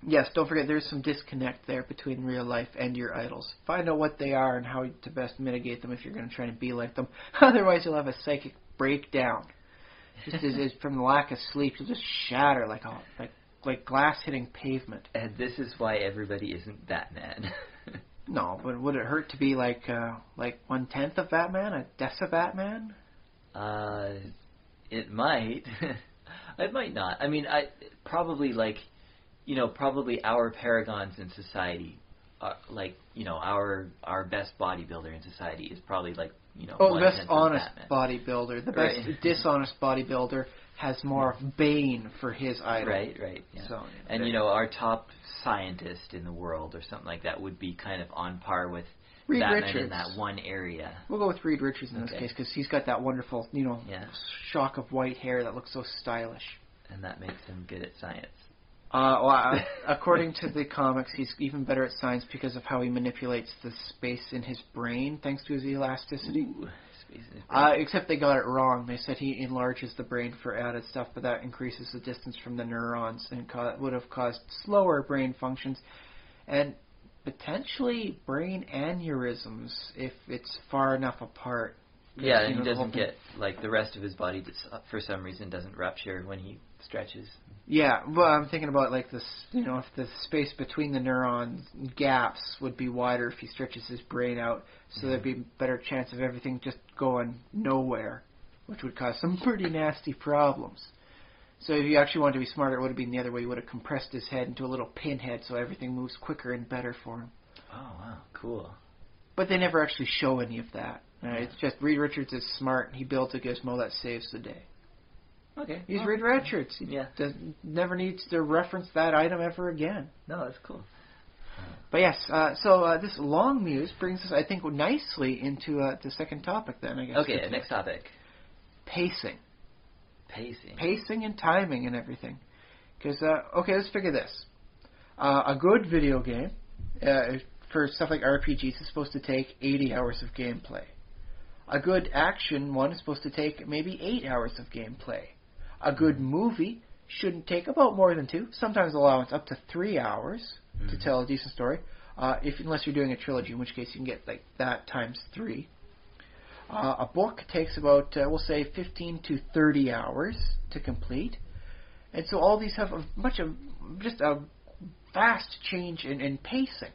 yes, don't forget there's some disconnect there between real life and your idols. Find out what they are and how to best mitigate them if you're going to try to be like them. Otherwise, you'll have a psychic breakdown. Just as from the lack of sleep, you'll just shatter like glass hitting pavement. And this is why everybody isn't Batman. No, but would it hurt to be like 1/10 of Batman, a Deci-Batman? It might. It might not. I mean, probably our paragons in society, our best bodybuilder in society is probably the best honest Batman. bodybuilder. The best dishonest bodybuilder has more Bane for his idol. Right. Yeah. So, and our top scientist in the world or something like that would be kind of on par with Reed Batman Richards. in that one area. We'll go with Reed Richards in this case because he's got that wonderful, shock of white hair that looks so stylish. And that makes him good at science. According to the comics, he's even better at science because of how he manipulates the space in his brain thanks to his elasticity. Ooh, space in his brain. Except they got it wrong. They said he enlarges the brain for added stuff, but that increases the distance from the neurons and would have caused slower brain functions and potentially brain aneurysms if it's far enough apart. Yeah, and he doesn't get, the rest of his body, for some reason, doesn't rupture when he stretches. Yeah, well, I'm thinking about, this, if the space between the neurons gaps would be wider if he stretches his brain out, so there'd be a better chance of everything just going nowhere, which would cause some pretty nasty problems. So if you actually wanted to be smarter, it would have been the other way. You would have compressed his head into a little pinhead so everything moves quicker and better for him. Oh, wow, cool. But they never actually show any of that. It's just Reed Richards is smart, and he builds a gizmo that saves the day. Okay. He's Reed Richards. He never needs to reference that item ever again. No, that's cool. But yes, so this long muse brings us, I think, nicely into the second topic then, I guess. Okay, next topic. Pacing. Pacing and timing and everything. Because, let's figure this. A good video game, for stuff like RPGs, is supposed to take 80 hours of gameplay. A good action one is supposed to take maybe 8 hours of gameplay. A good movie shouldn't take about more than 2, sometimes allowance up to 3 hours to tell a decent story, unless you're doing a trilogy, in which case you can get that times 3. A book takes about, we'll say, 15 to 30 hours to complete. And so all these have just a fast change in pacing.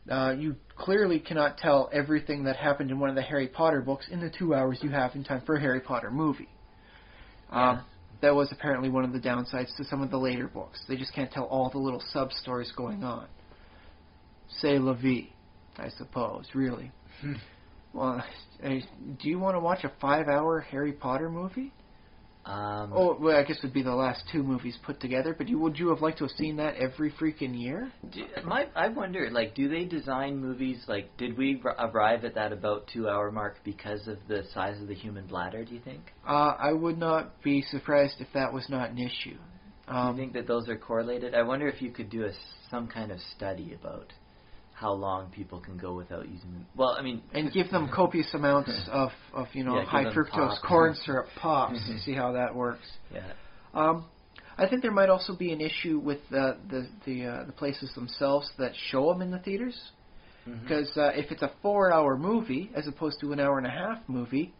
You clearly cannot tell everything that happened in one of the Harry Potter books in the 2 hours you have in time for a Harry Potter movie. That was apparently one of the downsides to some of the later books. They just can't tell all the little sub-stories going on. C'est la vie, I suppose, really. Well, do you want to watch a 5-hour Harry Potter movie? Well, I guess it would be the last 2 movies put together, but would you have liked to have seen that every freaking year? I wonder, like, do they design movies, like, did we arrive at that about 2-hour mark because of the size of the human bladder, do you think? I would not be surprised if that was not an issue. Do you think that those are correlated? I wonder if you could do some kind of study about how long people can go without using them. Well, I mean... And give them copious amounts of high fructose corn syrup pops to see how that works. Yeah. I think there might also be an issue with the places themselves that show them in the theaters. Because if it's a 4-hour movie as opposed to an 1.5-hour movie,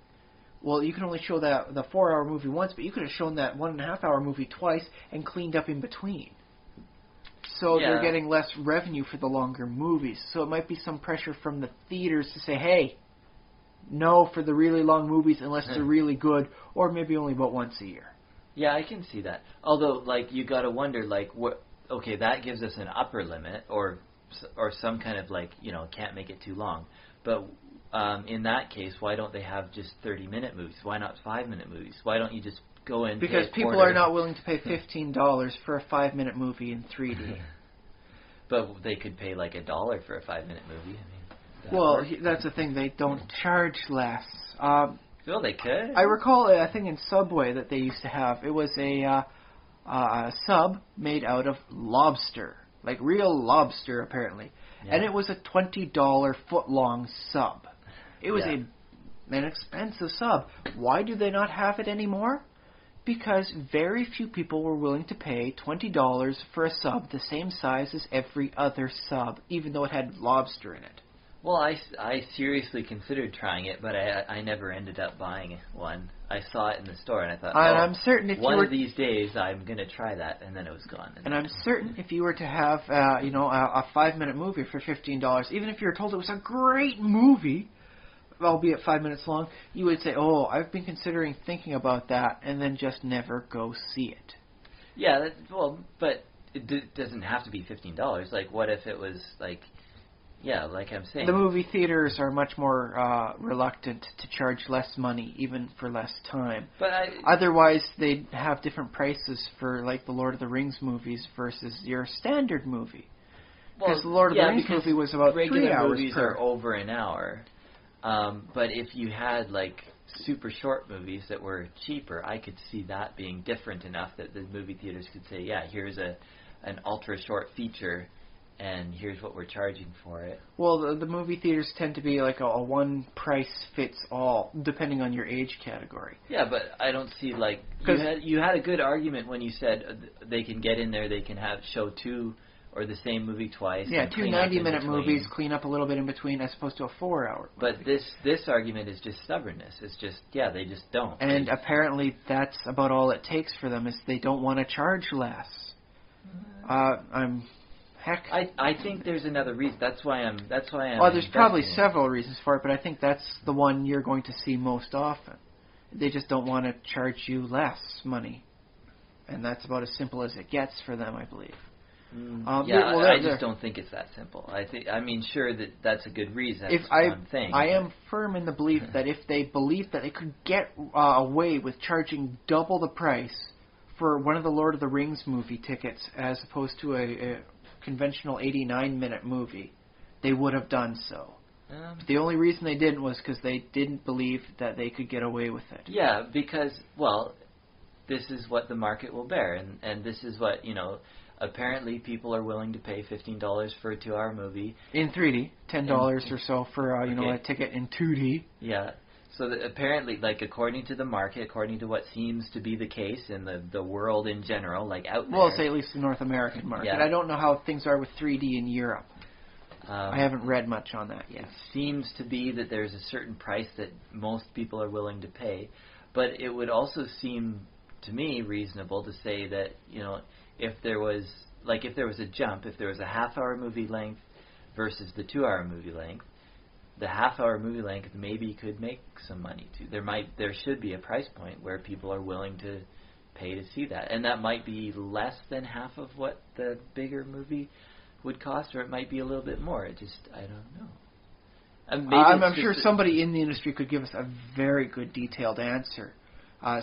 well, you can only show the 4-hour movie once, but you could have shown that 1.5-hour movie twice and cleaned up in between. So they're getting less revenue for the longer movies. So it might be some pressure from the theaters to say, hey, no for the really long movies unless they're really good, or maybe only about once a year. Yeah, I can see that. Although, like, you got to wonder, like, okay, that gives us an upper limit, or some kind of, like, can't make it too long. But in that case, why don't they have just 30-minute movies? Why not 5-minute movies? Why don't you just go in? Because people are not willing to pay $15 for a 5-minute movie in 3D. But they could pay like $1 for a 5-minute movie. I mean, that's the thing. They don't charge less. Well, they could. I recall a thing in Subway that they used to have. It was a sub made out of lobster, like real lobster, apparently. Yeah. And it was a $20 foot-long sub. It was an expensive sub. Why do they not have it anymore? Because very few people were willing to pay $20 for a sub the same size as every other sub, even though it had lobster in it. Well, I seriously considered trying it, but I never ended up buying one. I saw it in the store, and I thought, I'm certain if one of these days I'm going to try that, and then it was gone. And I'm certain if you were to have a 5-minute movie for $15, even if you were told it was a great movie, albeit 5 minutes long, you would say, oh, I've been considering thinking about that, and then just never go see it. Yeah, but it doesn't have to be $15. Like, what if it was, like I'm saying... The movie theaters are much more reluctant to charge less money, even for less time. But otherwise, they'd have different prices for, like, the Lord of the Rings movies versus your standard movie. Because the Lord of the Rings movie was about 3 hours regular movies per. are over an hour. But if you had, like, super short movies that were cheaper, I could see that being different enough that the movie theaters could say, yeah, here's an ultra-short feature, and here's what we're charging for it. Well, the movie theaters tend to be like a one-price-fits-all, depending on your age category. Yeah, but I don't see, like... You had a good argument when you said they can get in there, they can show 2... or the same movie twice. Yeah, 2 90-minute movies, clean up a little bit in between, as opposed to a 4-hour movie. But this argument is just stubbornness. It's just, they just don't. And apparently that's about all it takes for them, is they don't want to charge less. I think there's another reason. That's why I'm. Well, there's probably several reasons for it, but I think that's the one you're going to see most often. They just don't want to charge you less money. And that's about as simple as it gets for them, I believe. I just don't think it's that simple. Sure that's a good reason. That's one thing. I am firm in the belief that if they believed that they could get away with charging double the price for one of the Lord of the Rings movie tickets as opposed to a conventional 89-minute movie, they would have done so. But the only reason they didn't was because they didn't believe that they could get away with it. Yeah, because, this is what the market will bear, and this is what, apparently people are willing to pay $15 for a 2-hour movie. In 3D, $10 or so for, a ticket in 2D. Yeah. So that apparently, like, according to the market, according to what seems to be the case in the world in general, like out there. Well, say at least the North American market. Yeah. I don't know how things are with 3D in Europe. I haven't read much on that yet. It seems to be that there's a certain price that most people are willing to pay. But it would also seem, to me, reasonable to say that, if there was a jump, if there was a half-hour movie length versus the 2-hour movie length, the half-hour movie length maybe could make some money too. There should be a price point where people are willing to pay to see that, and that might be less than half of what the bigger movie would cost, or it might be a little bit more. I don't know. I'm sure somebody in the industry could give us a very good detailed answer.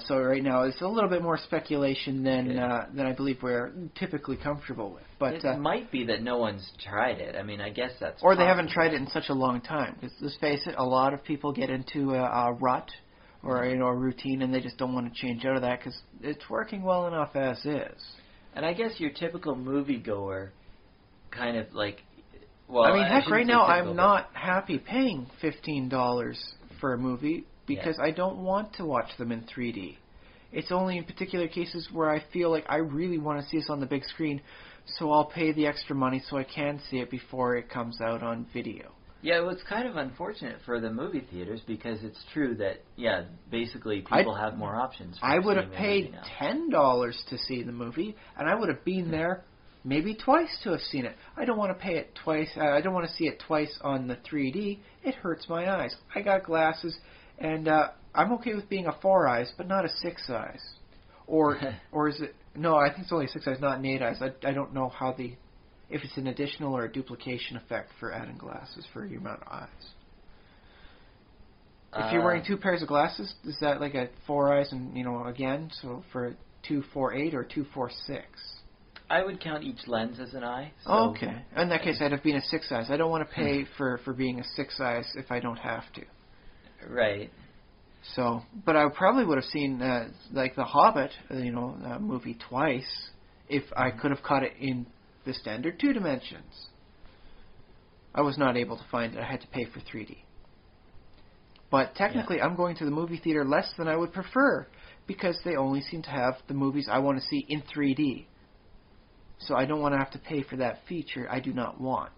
So right now it's a little bit more speculation than I believe we're typically comfortable with. But it might be that no one's tried it. I mean, I guess that's or possible. they haven't tried it in such a long time. Because let's face it, a lot of people get into a rut or a routine, and they just don't want to change out of that because it's working well enough as is. And I guess your typical moviegoer, kind of like, well, I mean, heck, shouldn't right say now typical, I'm not happy paying $15 for a movie because I don't want to watch them in 3D. It's only in particular cases where I feel like I really want to see this on the big screen, so I'll pay the extra money so I can see it before it comes out on video. Yeah, well, it's kind of unfortunate for the movie theaters because it's true that, basically people have more options. I would have paid $10 to see the movie, and I would have been there maybe twice to have seen it. I don't want to pay it twice. I don't want to see it twice on the 3D. It hurts my eyes. I got glasses, and I'm okay with being a 4 eyes, but not a 6 eyes. Or is it? No, I think it's only 6 eyes, not an 8 eyes. I don't know if it's an additional or a duplication effect for adding glasses for your amount of eyes. If you're wearing 2 pairs of glasses, is that like a 4 eyes and, again, so for 2, 4, 8 or 2, 4, 6? I would count each lens as an eye. So okay. In that case, I'd have been a 6 eyes. I don't want to pay for being a 6 eyes if I don't have to. Right. So, but I probably would have seen, like The Hobbit, movie twice if I could have caught it in the standard 2 dimensions. I was not able to find it. I had to pay for 3D. But technically, I'm going to the movie theater less than I would prefer because they only seem to have the movies I want to see in 3D. So I don't want to have to pay for that feature I do not want.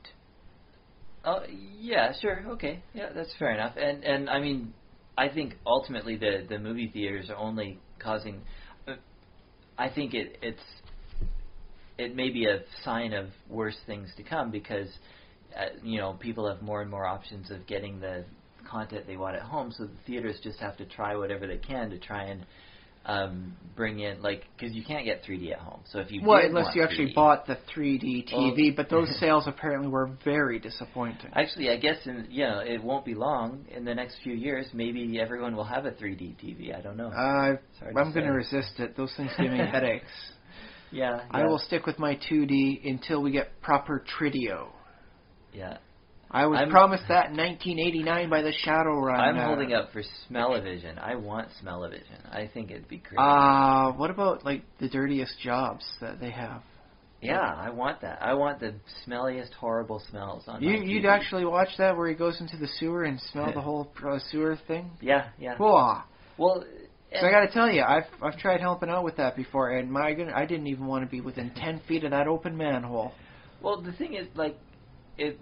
Oh, yeah, sure, okay. Yeah, that's fair enough. And I mean, I think ultimately the movie theaters are only causing... I think it may be a sign of worse things to come because, people have more and more options of getting the content they want at home, so the theaters just have to try whatever they can to try and bring in, because you can't get 3D at home. So if you unless you actually 3D, bought the 3D TV, but those sales apparently were very disappointing. Actually, I guess it won't be long. In the next few years, maybe everyone will have a 3D TV. I don't know. I'm going to resist it. Those things give me headaches. Yeah. I will stick with my 2D until we get proper Tridio. Yeah. I was promised that in 1989 by the Shadowrun. I'm holding up for Smell-O-Vision. I want Smell-O-Vision. I think it'd be great. What about the dirtiest jobs that they have? Yeah, I want that. I want the smelliest, horrible smells on my TV. You'd actually watch that where he goes into the sewer and smell the whole sewer thing? Yeah. Whoa. Well, so I got to tell you, I've tried helping out with that before, and my goodness, I didn't even want to be within 10 feet of that open manhole. Well, the thing is, it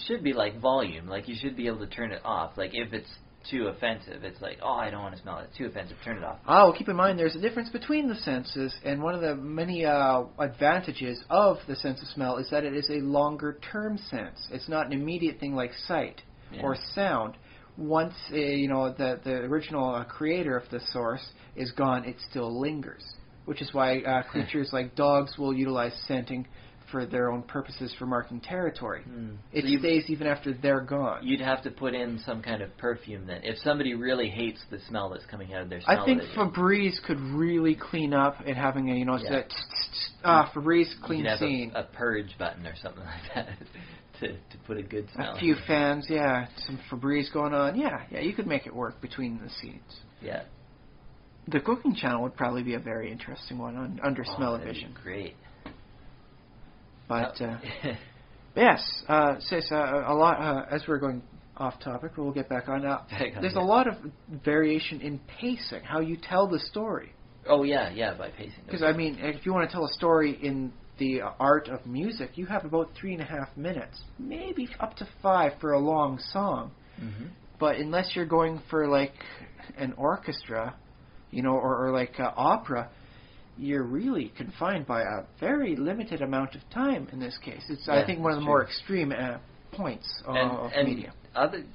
should be like volume. You should be able to turn it off. If it's too offensive, it's I don't want to smell it. It's too offensive. Turn it off. Oh, well, keep in mind there's a difference between the senses, and one of the many advantages of the sense of smell is that it is a longer-term sense. It's not an immediate thing like sight or sound. Once the original creator of the source is gone, it still lingers, which is why creatures like dogs will utilize scenting for their own purposes for marking territory. It stays even after they're gone. You'd have to put in some kind of perfume then. If somebody really hates the smell that's coming out of their I think Febreze could really clean up and having a, Febreze clean scene. A purge button or something like that to put a good smell. A few fans, some Febreze going on. Yeah, you could make it work between the scenes. Yeah. The cooking channel would probably be a very interesting one under Smell-O-Vision. Great. But yes, Sis, a lot. As we're going off topic, we'll get back on now. There's a lot of variation in pacing, how you tell the story. Oh yeah, by pacing. Because if you want to tell a story in the art of music, you have about 3.5 minutes, maybe up to 5 for a long song. Mm-hmm. But unless you're going for an orchestra, or opera, you're really confined by a very limited amount of time in this case. It's I think one of the more extreme points of media.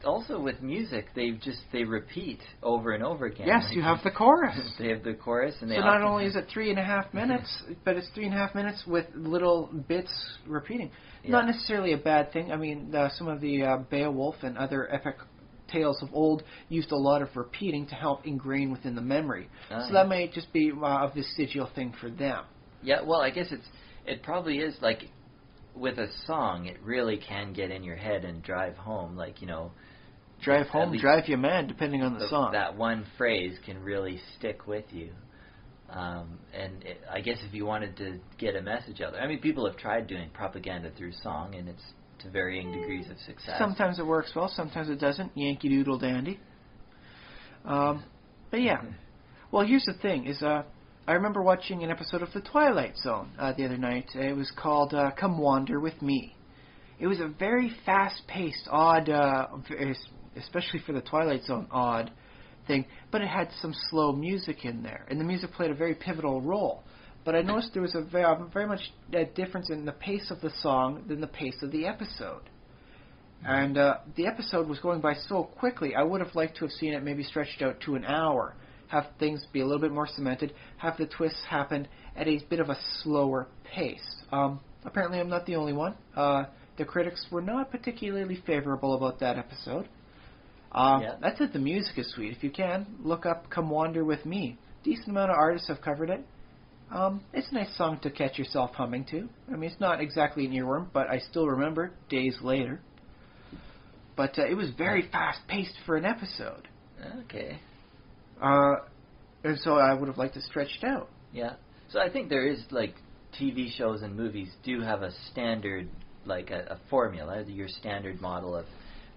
also with music, they repeat over and over again. Yes, you have the chorus. They have the chorus, and so not only is it 3.5 minutes, but it's 3.5 minutes with little bits repeating. Yeah. Not necessarily a bad thing. I mean, some of the Beowulf and other epic tales of old used a lot of repeating to help ingrain within the memory. So that may just be a vestigial thing for them. Yeah, well, I guess it probably is like. With a song, it really can get in your head and drive home, drive home, drive you mad, depending on the song. That one phrase can really stick with you. I guess if you wanted to get a message out there, I mean, people have tried doing propaganda through song, and it's to varying degrees of success. Sometimes it works well, sometimes it doesn't. Yankee Doodle Dandy. But yeah. Well, here's the thing: I remember watching an episode of The Twilight Zone the other night. It was called Come Wander With Me. It was a very fast-paced, odd, especially for The Twilight Zone, odd thing, but it had some slow music in there, and the music played a very pivotal role. But I noticed there was a very much difference in the pace of the song than the pace of the episode. And the episode was going by so quickly, I would have liked to have seen it maybe stretched out to an hour. Have things be a little bit more cemented, have the twists happen at a bit of a slower pace. Apparently I'm not the only one. The critics were not particularly favorable about that episode. That said, the music is sweet. If you can, look up Come Wander With Me. Decent amount of artists have covered it. It's a nice song to catch yourself humming to. I mean, it's not exactly an earworm, but I still remember it days later. But it was very fast-paced for an episode. Okay. And so I would have liked to stretch it out. Yeah. So I think there is, TV shows and movies do have a standard, a formula, your standard model of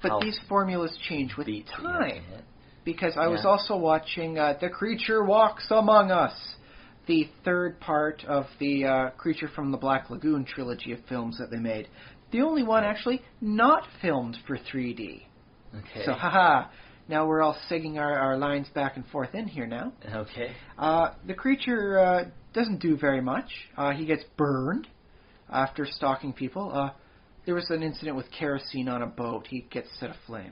But these formulas change with time. Because I was also watching The Creature Walks Among Us, the third part of the Creature from the Black Lagoon trilogy of films that they made. The only one, actually, not filmed for 3D. Okay. So, haha. Now we're all singing our lines back and forth in here now. Okay. The creature doesn't do very much. He gets burned after stalking people. There was an incident with kerosene on a boat. He gets set aflame.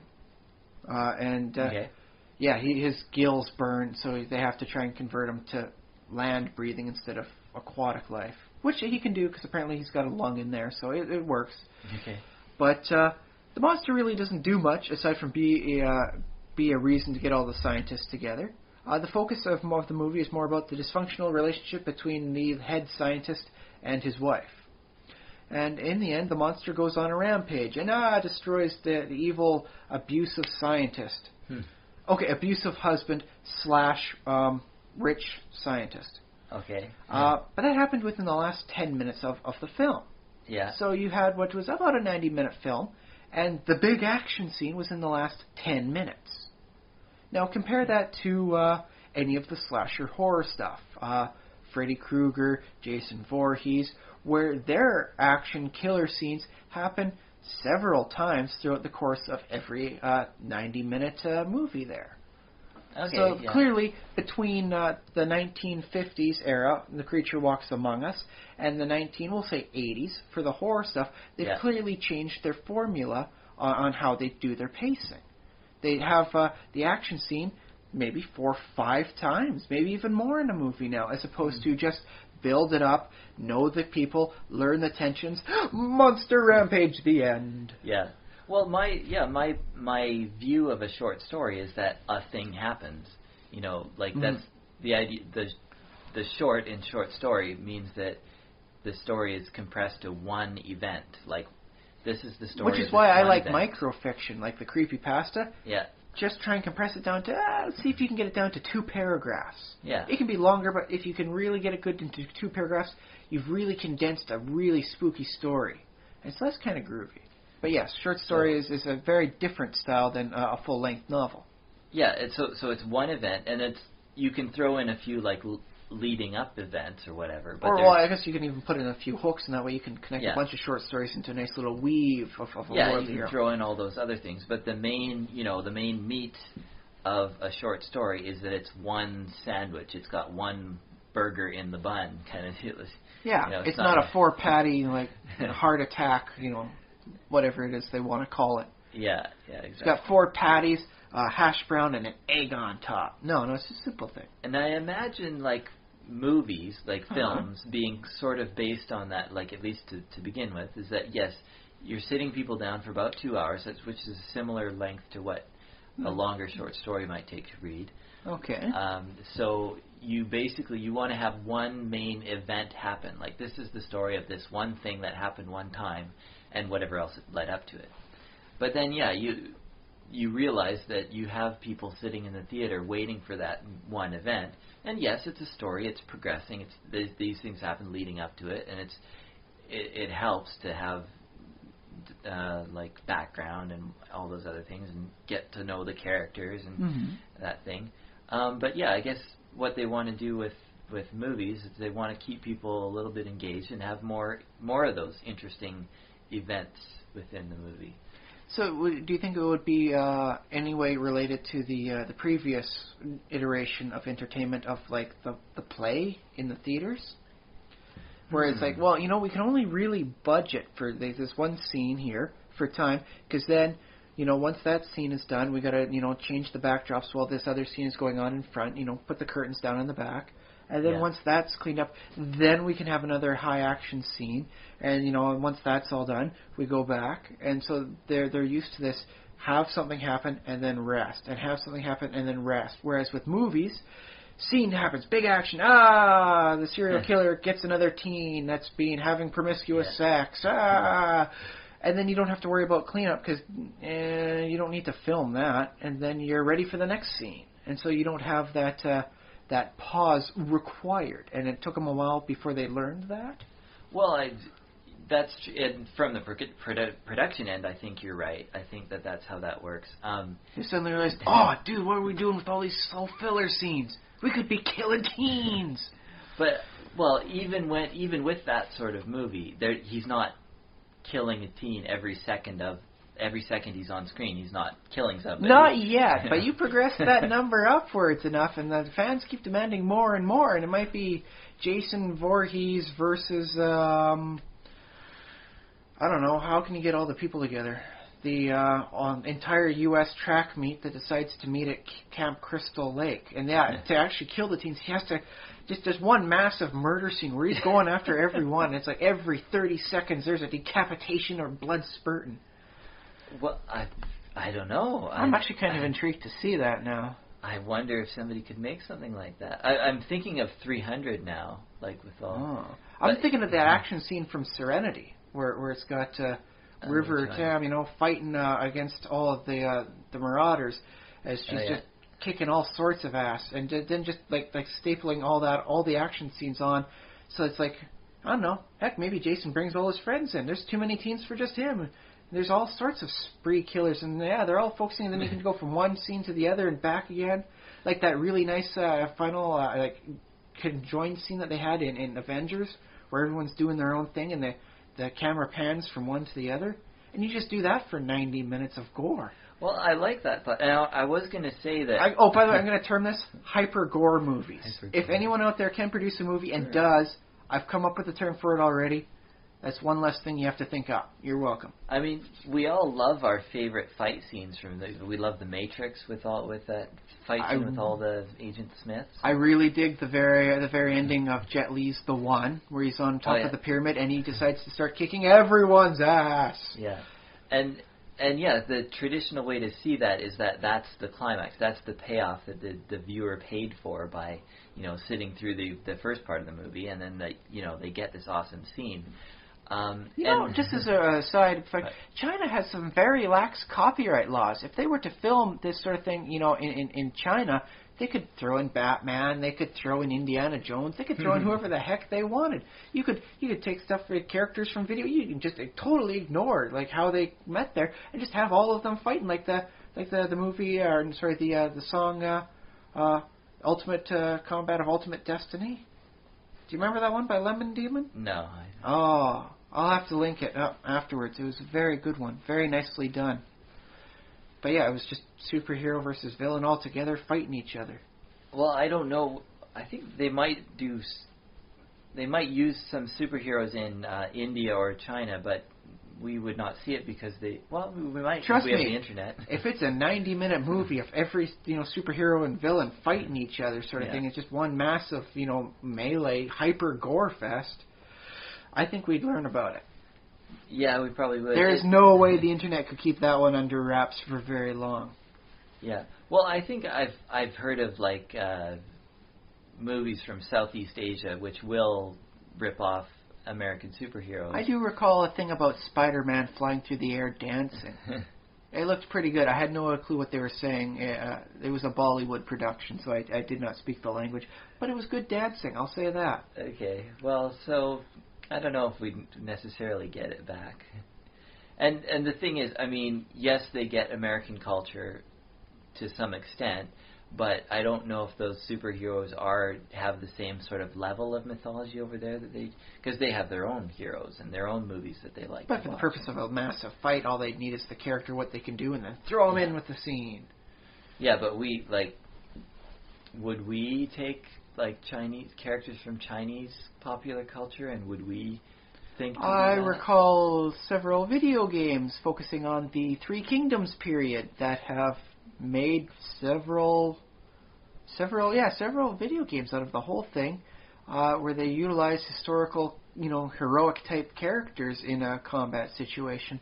His gills burn, so they have to try and convert him to land breathing instead of aquatic life, which he can do because apparently he's got a lung in there, so it works. Okay. But the monster really doesn't do much aside from be a reason to get all the scientists together. The focus of the movie is more about the dysfunctional relationship between the head scientist and his wife. And in the end, the monster goes on a rampage and destroys the evil, abusive scientist. Okay, abusive husband / rich scientist. Okay. But that happened within the last 10 minutes of the film. Yeah. So you had what was about a 90-minute film, and the big action scene was in the last 10 minutes. Now compare that to any of the slasher horror stuff. Freddy Krueger, Jason Voorhees, where their action killer scenes happen several times throughout the course of every 90-minute movie there. Okay, so clearly, between the 1950s era, The Creature Walks Among Us, and the 80s for the horror stuff, they've clearly changed their formula on how they do their pacing. They have the action scene maybe 4 or 5 times, maybe even more in a movie now, as opposed to just build it up, know the people, learn the tensions, monster rampage, the end. Yeah. Well, my view of a short story is that a thing happens. That's the idea. The short in short story means that the story is compressed to one event. This is the story. Which is why I like microfiction, like the creepypasta. Yeah. Just try and compress it down to, let's see if you can get it down to 2 paragraphs. Yeah. It can be longer, but if you can really get it good into 2 paragraphs, you've really condensed a really spooky story. And so that's kind of groovy. But yes, short story is a very different style than a full-length novel. Yeah, so it's one event, and you can throw in a few leading up events or whatever. But I guess you can even put in a few hooks, and that way you can connect a bunch of short stories into a nice little weave of a world. You can throw in all those other things, but the main meat of a short story is that it's one sandwich. It's got one burger in the bun, kind of. Yeah, it's not a 4-patty heart attack, whatever it is they want to call it. Yeah, exactly. It's got 4 patties, hash brown, and an egg on top. No, it's a simple thing. And I imagine, like, movies, like films, being sort of based on that, like, at least to begin with, is that, yes, you're sitting people down for about 2 hours, which is a similar length to what a longer short story might take to read. Okay. So you want to have one main event happen. Like, this is the story of this one thing that happened one time, and whatever else led up to it. But then, you realize that you have people sitting in the theater waiting for that one event. And yes, it's a story. It's progressing. These things happen leading up to it, and it helps to have like background and all those other things, and get to know the characters and that thing. But yeah, I guess what they want to do with movies is they want to keep people a little bit engaged and have more of those interesting events within the movie. So, do you think it would be any way related to the previous iteration of entertainment of like the play in the theaters, where it's like, well, we can only really budget for this one scene here for time, because then, once that scene is done, we gotta change the backdrops while this other scene is going on in front. Put the curtains down in the back. And then once that's cleaned up, then we can have another high action scene. And once that's all done, we go back. And so they're used to this: have something happen and then rest, and have something happen and then rest. Whereas with movies, scene happens, big action. The serial killer gets another teen that's having promiscuous sex. And then you don't have to worry about cleanup because you don't need to film that. And then you're ready for the next scene. And so you don't have that pause required, and it took them a while before they learned that. Well, that's from the production end. I think you're right. I think that's how that works. You suddenly realize, oh, dude, what are we doing with all these filler scenes? We could be killing teens. But even with that sort of movie, he's not killing a teen every second he's on screen. He's not killing somebody. Not yet, but you progress that number upwards enough, and the fans keep demanding more and more, and it might be Jason Voorhees versus, I don't know, how can you get all the people together? The entire U.S. track meet that decides to meet at Camp Crystal Lake. And to actually kill the teens, he has to... There's one massive murder scene where he's going after everyone. It's like every 30 seconds there's a decapitation or blood spurting. Well, I don't know. I'm actually kind of intrigued to see that now. I wonder if somebody could make something like that. I'm thinking of 300 now, like with all... Oh. I'm thinking of that action scene from Serenity, where it's got River Tam, fighting against all of the Marauders, as she's just kicking all sorts of ass, and then just like stapling all the action scenes on. So it's like, I don't know, heck, maybe Jason brings all his friends in. There's too many teens for just him. There's all sorts of spree killers, and they're all focusing, and then you can go from one scene to the other and back again. Like that really nice final conjoined scene that they had in Avengers, where everyone's doing their own thing, and the camera pans from one to the other. And you just do that for 90 minutes of gore. Well, I like that thought. Now, I was going to say that... by the way, I'm going to term this hyper-gore movies. If anyone out there can produce a movie and does, I've come up with a term for it already. That's one less thing you have to think up. You're welcome. I mean, we all love our favorite fight scenes we love The Matrix with that fight scene with all the Agent Smiths. I really dig the very ending of Jet Li's The One, where he's on top of the pyramid and he decides to start kicking everyone's ass. Yeah. And the traditional way to see that is that's the climax. That's the payoff that the viewer paid for by, sitting through the first part of the movie, and then they get this awesome scene. Just as a side effect, China has some very lax copyright laws. If they were to film this sort of thing, in China, they could throw in Batman, they could throw in Indiana Jones, they could throw in whoever the heck they wanted. You could take stuff for characters from video, you can just totally ignore like how they met there, and just have all of them fighting like the movie, the song Ultimate Combat of Ultimate Destiny. Do you remember that one by Lemon Demon? No. Oh, I'll have to link it up afterwards. It was a very good one. Very nicely done. But yeah, it was just superhero versus villain all together fighting each other. Well, I don't know. I think they might use some superheroes in India or China, but we would not see it because we might Trust if we me, have the internet. If it's a 90-minute movie of every superhero and villain fighting each other sort of Yeah. thing, it's just one massive melee hyper gore fest, I think we'd learn about it. Yeah, we probably would. There is no way the internet could keep that one under wraps for very long. Yeah. Well, I think I've heard of movies from Southeast Asia which will rip off American superheroes. I do recall a thing about Spider-Man flying through the air dancing. It looked pretty good. I had no clue what they were saying. It was a Bollywood production, so I did not speak the language. But it was good dancing, I'll say that. Okay. Well, so I don't know if we necessarily get it back. And the thing is, I mean, yes, they get American culture to some extent, but I don't know if those superheroes have the same sort of level of mythology over there because they have their own heroes and their own movies that they like. But for the purpose of a massive fight, all they need is the character, what they can do, and then throw them in with the scene. Yeah, but would we take Chinese characters from Chinese popular culture, and would we think? I recall several video games focusing on the Three Kingdoms period that have made several video games out of the whole thing, where they utilize historical, heroic type characters in a combat situation.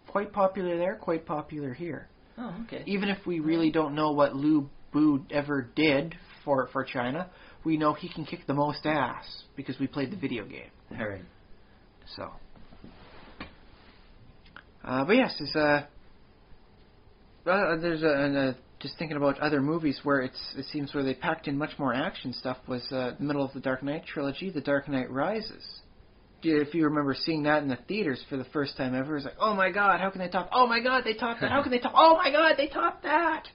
Quite popular there, quite popular here. Oh, okay. Even if we really don't know what Liu Bu ever did for China, we know he can kick the most ass because we played the video game. All right. So, but yes, there's just thinking about other movies where it seems where they packed in much more action stuff was the middle of the Dark Knight trilogy, The Dark Knight Rises. If you remember seeing that in the theaters for the first time ever, it's like, oh my god, how can they top? Oh my god, they topped that. How can they top? Oh my god, they topped that.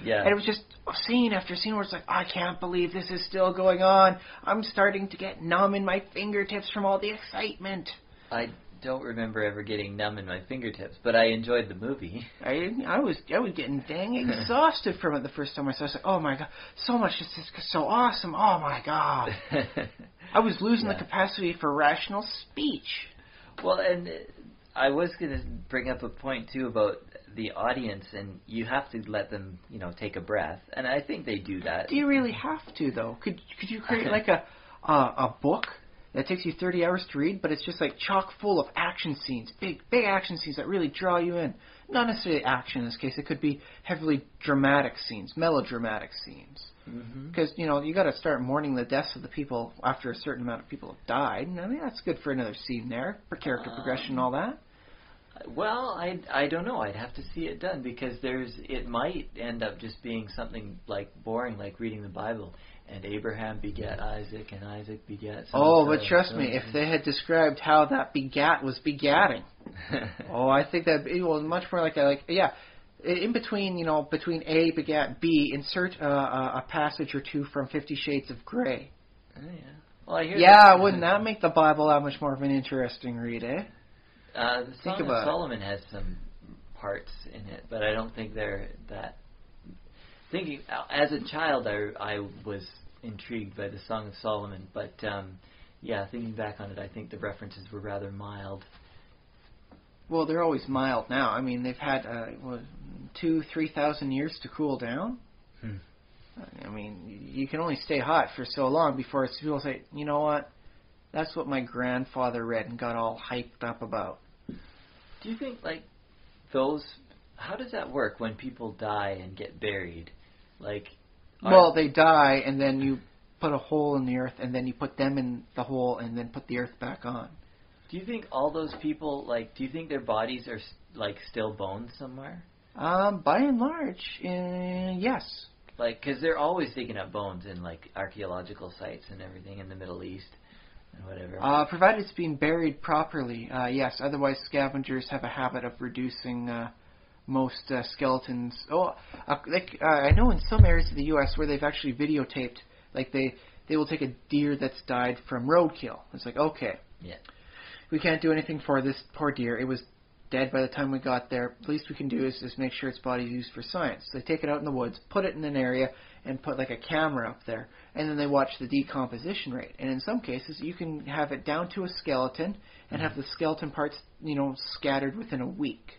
Yeah. And it was just scene after scene where it's like, I can't believe this is still going on. I'm starting to get numb in my fingertips from all the excitement. I don't remember ever getting numb in my fingertips, but I enjoyed the movie. I was getting dang exhausted from it the first time I saw it. I was like, oh my god, so much, this is so awesome. Oh my god. I was losing the capacity for rational speech. Well, and I was going to bring up a point too about the audience, and you have to let them, take a breath, and I think they do that. Do you really have to though? Could you create like a book that takes you 30 hours to read, but it's just like chock full of action scenes, big action scenes that really draw you in? Not necessarily action in this case. It could be heavily dramatic scenes, melodramatic scenes. Because, you got to start mourning the deaths of the people after a certain amount of people have died. And I mean, that's good for another scene there, for character progression and all that. Well, I don't know. I'd have to see it done because it might end up just being something like boring, like reading the Bible. And Abraham begat Isaac, and Isaac begat. But trust me, if they had described how that begat was begatting, I think that it was much more in between, between A begat B, insert a passage or two from 50 Shades of Grey. Oh yeah. Well, I hear wouldn't that make the Bible that much more of an interesting read, eh? The Song of Solomon has some parts in it, but I don't think they're that. Thinking as a child, I was intrigued by the Song of Solomon, but thinking back on it, I think the references were rather mild. Well, they're always mild now. I mean, they've had 2,000-3,000 years to cool down. I mean, you can only stay hot for so long before people say, you know what, that's what my grandfather read and got all hyped up about. Do you think those? How does that work when people die and get buried? They die, and then you put a hole in the earth, and then you put them in the hole, and then put the earth back on. Do you think all those people, do you think their bodies are, still bones somewhere? By and large, yes. Because they're always digging up bones in, archaeological sites and everything in the Middle East and whatever. Provided it's being buried properly, yes. Otherwise, scavengers have a habit of reducing most skeletons. I know in some areas of the U.S. where they've actually videotaped, they will take a deer that's died from roadkill. It's like, okay, we can't do anything for this poor deer. It was dead by the time we got there. The least we can do is just make sure its body's used for science. So they take it out in the woods, put it in an area, and put like a camera up there, and then they watch the decomposition rate. And in some cases, you can have it down to a skeleton and have the skeleton parts, scattered within a week.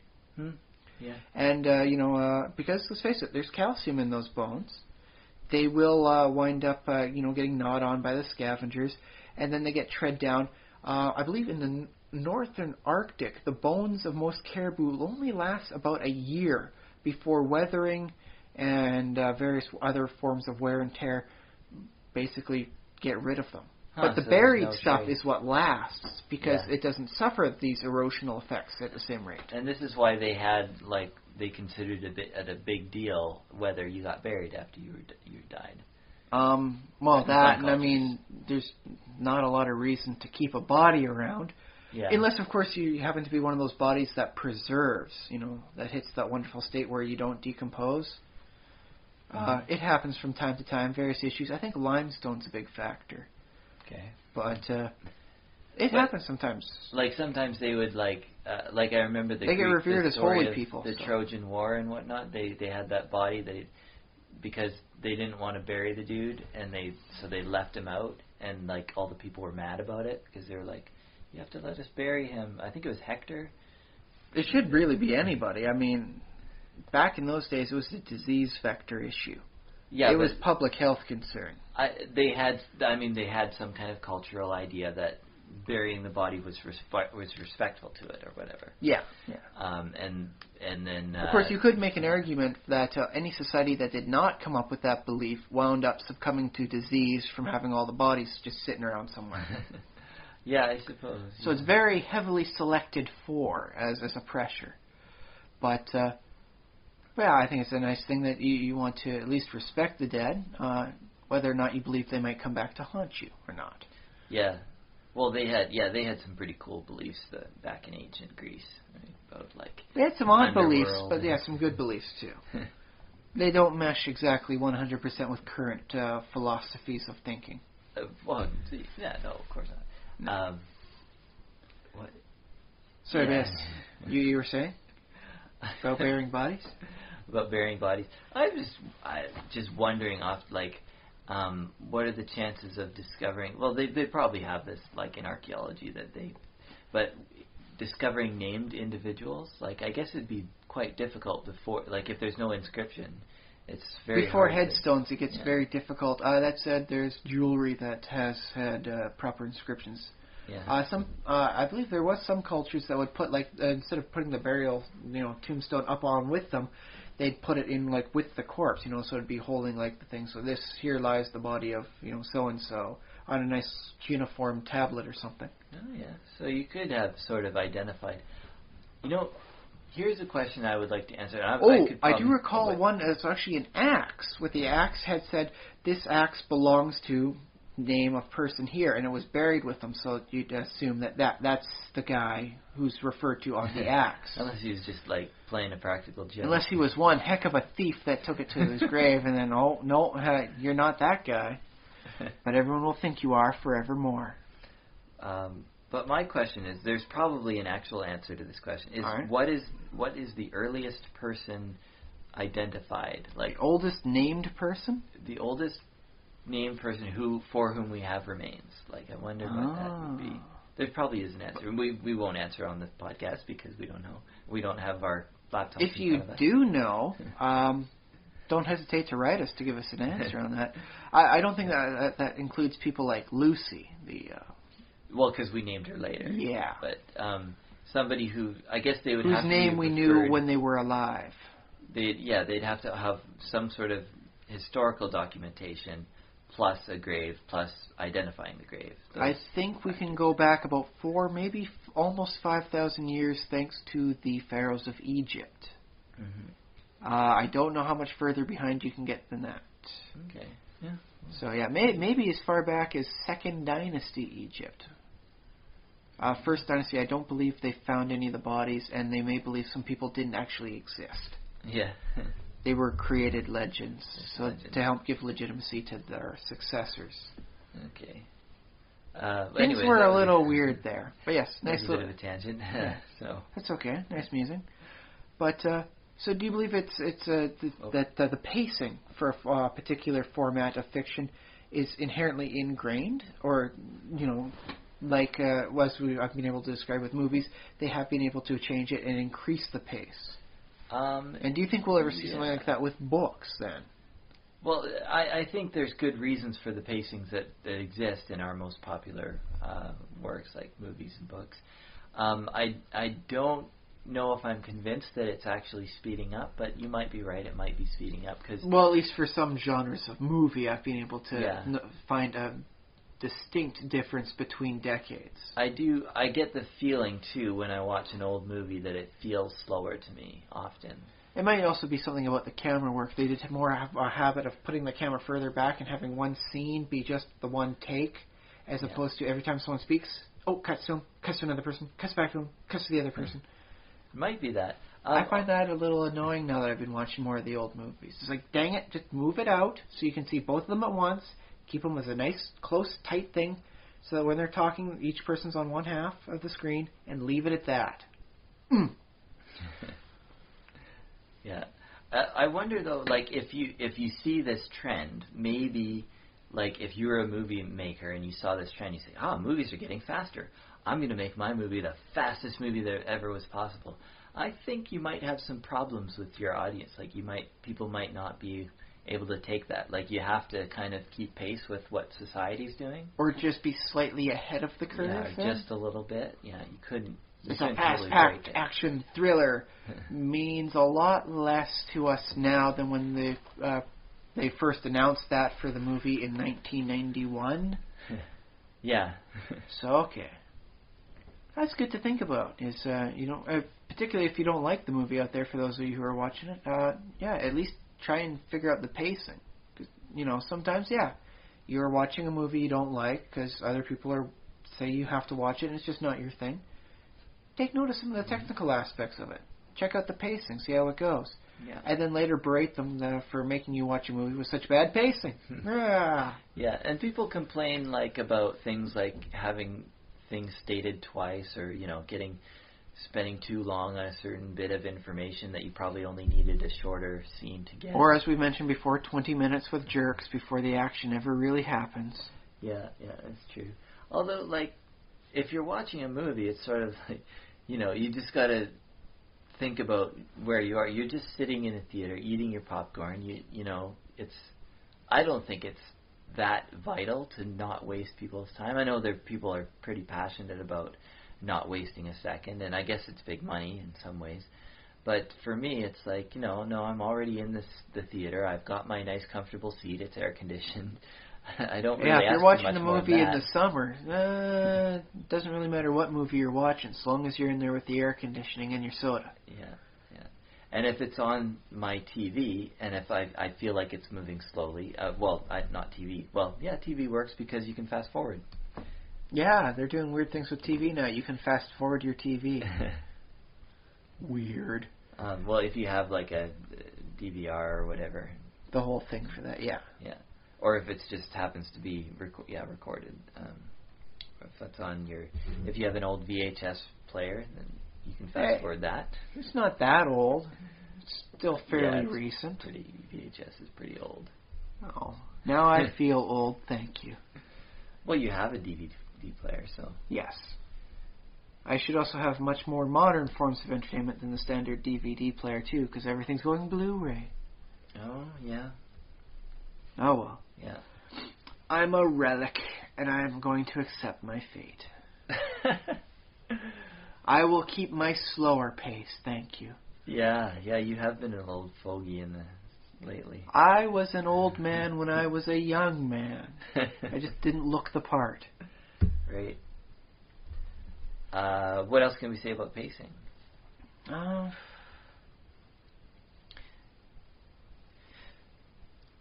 Yeah. And because let's face it, there's calcium in those bones. They will wind up, getting gnawed on by the scavengers, and then they get tread down. I believe in the northern Arctic, the bones of most caribou will only last about a year before weathering and various other forms of wear and tear basically get rid of them. But the buried stuff is what lasts because it doesn't suffer these erosional effects at the same rate. And this is why they had, they considered a big deal whether you got buried after you died. There's not a lot of reason to keep a body around. Yeah. Unless, of course, you happen to be one of those bodies that preserves, that hits that wonderful state where you don't decompose. It happens from time to time, various issues. I think limestone's a big factor. Okay. But it happens sometimes. Like sometimes they would I remember they get revered as holy people. The Trojan War and whatnot. They had that body because they didn't want to bury the dude, and so they left him out, and all the people were mad about it because they were like, you have to let us bury him. I think it was Hector. It should really be anybody. I mean, back in those days, it was a disease vector issue. Yeah, it was public health concern. They had some kind of cultural idea that burying the body was respectful to it or whatever. Yeah. And then of course you could make an argument that any society that did not come up with that belief wound up succumbing to disease from having all the bodies just sitting around somewhere. Yeah, I suppose. So it's very heavily selected for as a pressure, but. I think it's a nice thing that you want to at least respect the dead, whether or not you believe they might come back to haunt you or not. Yeah. Well, they had some pretty cool beliefs back in ancient Greece, right? About they had some odd beliefs, but some good beliefs too. They don't mesh exactly 100% with current philosophies of thinking. No, of course not. What? Sorry, yes. You were saying about burying bodies? About burying bodies. I'm just wondering what are the chances of discovering? Well, they probably have this in archaeology but discovering named individuals. I guess it'd be quite difficult before if there's no inscription. It's very before hard headstones. It gets very difficult. That said, there's jewelry that has had proper inscriptions. Yeah. I believe there was some cultures that would put instead of putting the burial tombstone up on with them, they'd put it in with the corpse, so it'd be holding the thing. So this here lies the body of so and so on a nice cuneiform tablet or something. Oh yeah. So you could have sort of identified. Here's a question I would like to answer. I do recall one that's actually an axe, where the axe had said, this axe belongs to name of person here, and it was buried with them, so you'd assume that's the guy who's referred to on the axe. Unless he was just playing a practical joke. Unless he was one heck of a thief that took it to his grave and then, you're not that guy. But everyone will think you are forevermore. But my question is, there's probably an actual answer to this question. Right. What is the earliest person identified? The oldest named person? The oldest named person for whom we have remains. I wonder what that would be. There probably is an answer. We won't answer on this podcast because we don't know. We don't have our laptops. If you do know, don't hesitate to write us to give us an answer on that. I don't think that includes people like Lucy, well, because we named her later. Yeah. But somebody who I guess they would whose have to name we knew when they were alive. They'd have to have some sort of historical documentation. Plus a grave, plus identifying the grave. I think we can go back about 4, maybe almost 5,000 years, thanks to the pharaohs of Egypt. Mm-hmm. I don't know how much further behind you can get than that. Okay. Yeah. So maybe as far back as Second Dynasty Egypt. First Dynasty, I don't believe they found any of the bodies, and they may believe some people didn't actually exist. Yeah. They were created legends, to help give legitimacy to their successors. Okay. Things anyways, were that a was little weird there. But yes, nice a bit little... of a tangent. So That's okay. Nice musing. But, so do you believe that the pacing for a particular format of fiction is inherently ingrained? Or, like as I've been able to describe with movies, they have been able to change it and increase the pace? And do you think we'll ever see something like that with books, then? Well, I think there's good reasons for the pacings that exist in our most popular works, like movies and books. I don't know if I'm convinced that it's actually speeding up, but you might be right. It might be speeding up because... Well, at least for some genres of movie, I've been able to find a distinct difference between decades. I get the feeling, too, when I watch an old movie that it feels slower to me, often. It might also be something about the camera work. They did more have a habit of putting the camera further back and having one scene be just the one take, as opposed to every time someone speaks, cuts to him, cuts to another person, cuts back to him, cuts to the other person. It might be that. I find that a little annoying now that I've been watching more of the old movies. It's like, dang it, just move it out so you can see both of them at once. Keep them as a nice, close, tight thing, so that when they're talking, each person's on one half of the screen, and leave it at that. Yeah. I wonder, though, like, if you see this trend, maybe, like, if you were a movie maker and you saw this trend, you say, movies are getting faster. I'm going to make my movie the fastest movie that ever was possible. I think you might have some problems with your audience. Like, people might not be able to take that. Like, you have to kind of keep pace with what society's doing. Or just be slightly ahead of the curve. Yeah, just a little bit. Yeah, you couldn't. It's a fast-packed action thriller means a lot less to us now than when they first announced that for the movie in 1991. Yeah. So, okay. That's good to think about. Is particularly if you don't like the movie out there, for those of you who are watching it, at least try and figure out the pacing. 'Cause, sometimes, you're watching a movie you don't like because other people say you have to watch it and it's just not your thing. Take note of some of the technical aspects of it. Check out the pacing, see how it goes. Yeah. And then later berate them for making you watch a movie with such bad pacing. Yeah, and people complain about things like having things stated twice, or spending too long on a certain bit of information that you probably only needed a shorter scene to get. Or, as we mentioned before, 20 minutes with jerks before the action ever really happens. Yeah, that's true. Although, if you're watching a movie, it's sort of like, you just gotta think about where you are. You're just sitting in a theater, eating your popcorn. I don't think it's that vital to not waste people's time. I know people are pretty passionate about not wasting a second, and I guess it's big money in some ways. But for me, it's like, no, I'm already in the theater. I've got my nice, comfortable seat. It's air conditioned. I don't really. Yeah, if ask you're watching much a more movie than in that. the summer, it doesn't really matter what movie you're watching, as long as you're in there with the air conditioning and your soda. Yeah. And if it's on my TV, and if I feel like it's moving slowly, not TV. Well, yeah, TV works because you can fast forward. Yeah, they're doing weird things with TV now. You can fast forward your TV. Weird. Well, if you have like a DVR or whatever. The whole thing for that, yeah. Yeah. Or if it just happens to be recorded. If that's on if you have an old VHS player, then you can fast forward that. It's not that old. It's still fairly recent. VHS is pretty old. Oh, now I feel old. Thank you. Well, you have a DVD player, so. Yes. I should also have much more modern forms of entertainment than the standard DVD player too, because everything's going Blu-ray. Oh yeah. Oh well. Yeah. I'm a relic, and I'm going to accept my fate. I will keep my slower pace, thank you. Yeah, you have been an old fogey lately. I was an old man when I was a young man. I just didn't look the part. Right. What else can we say about pacing?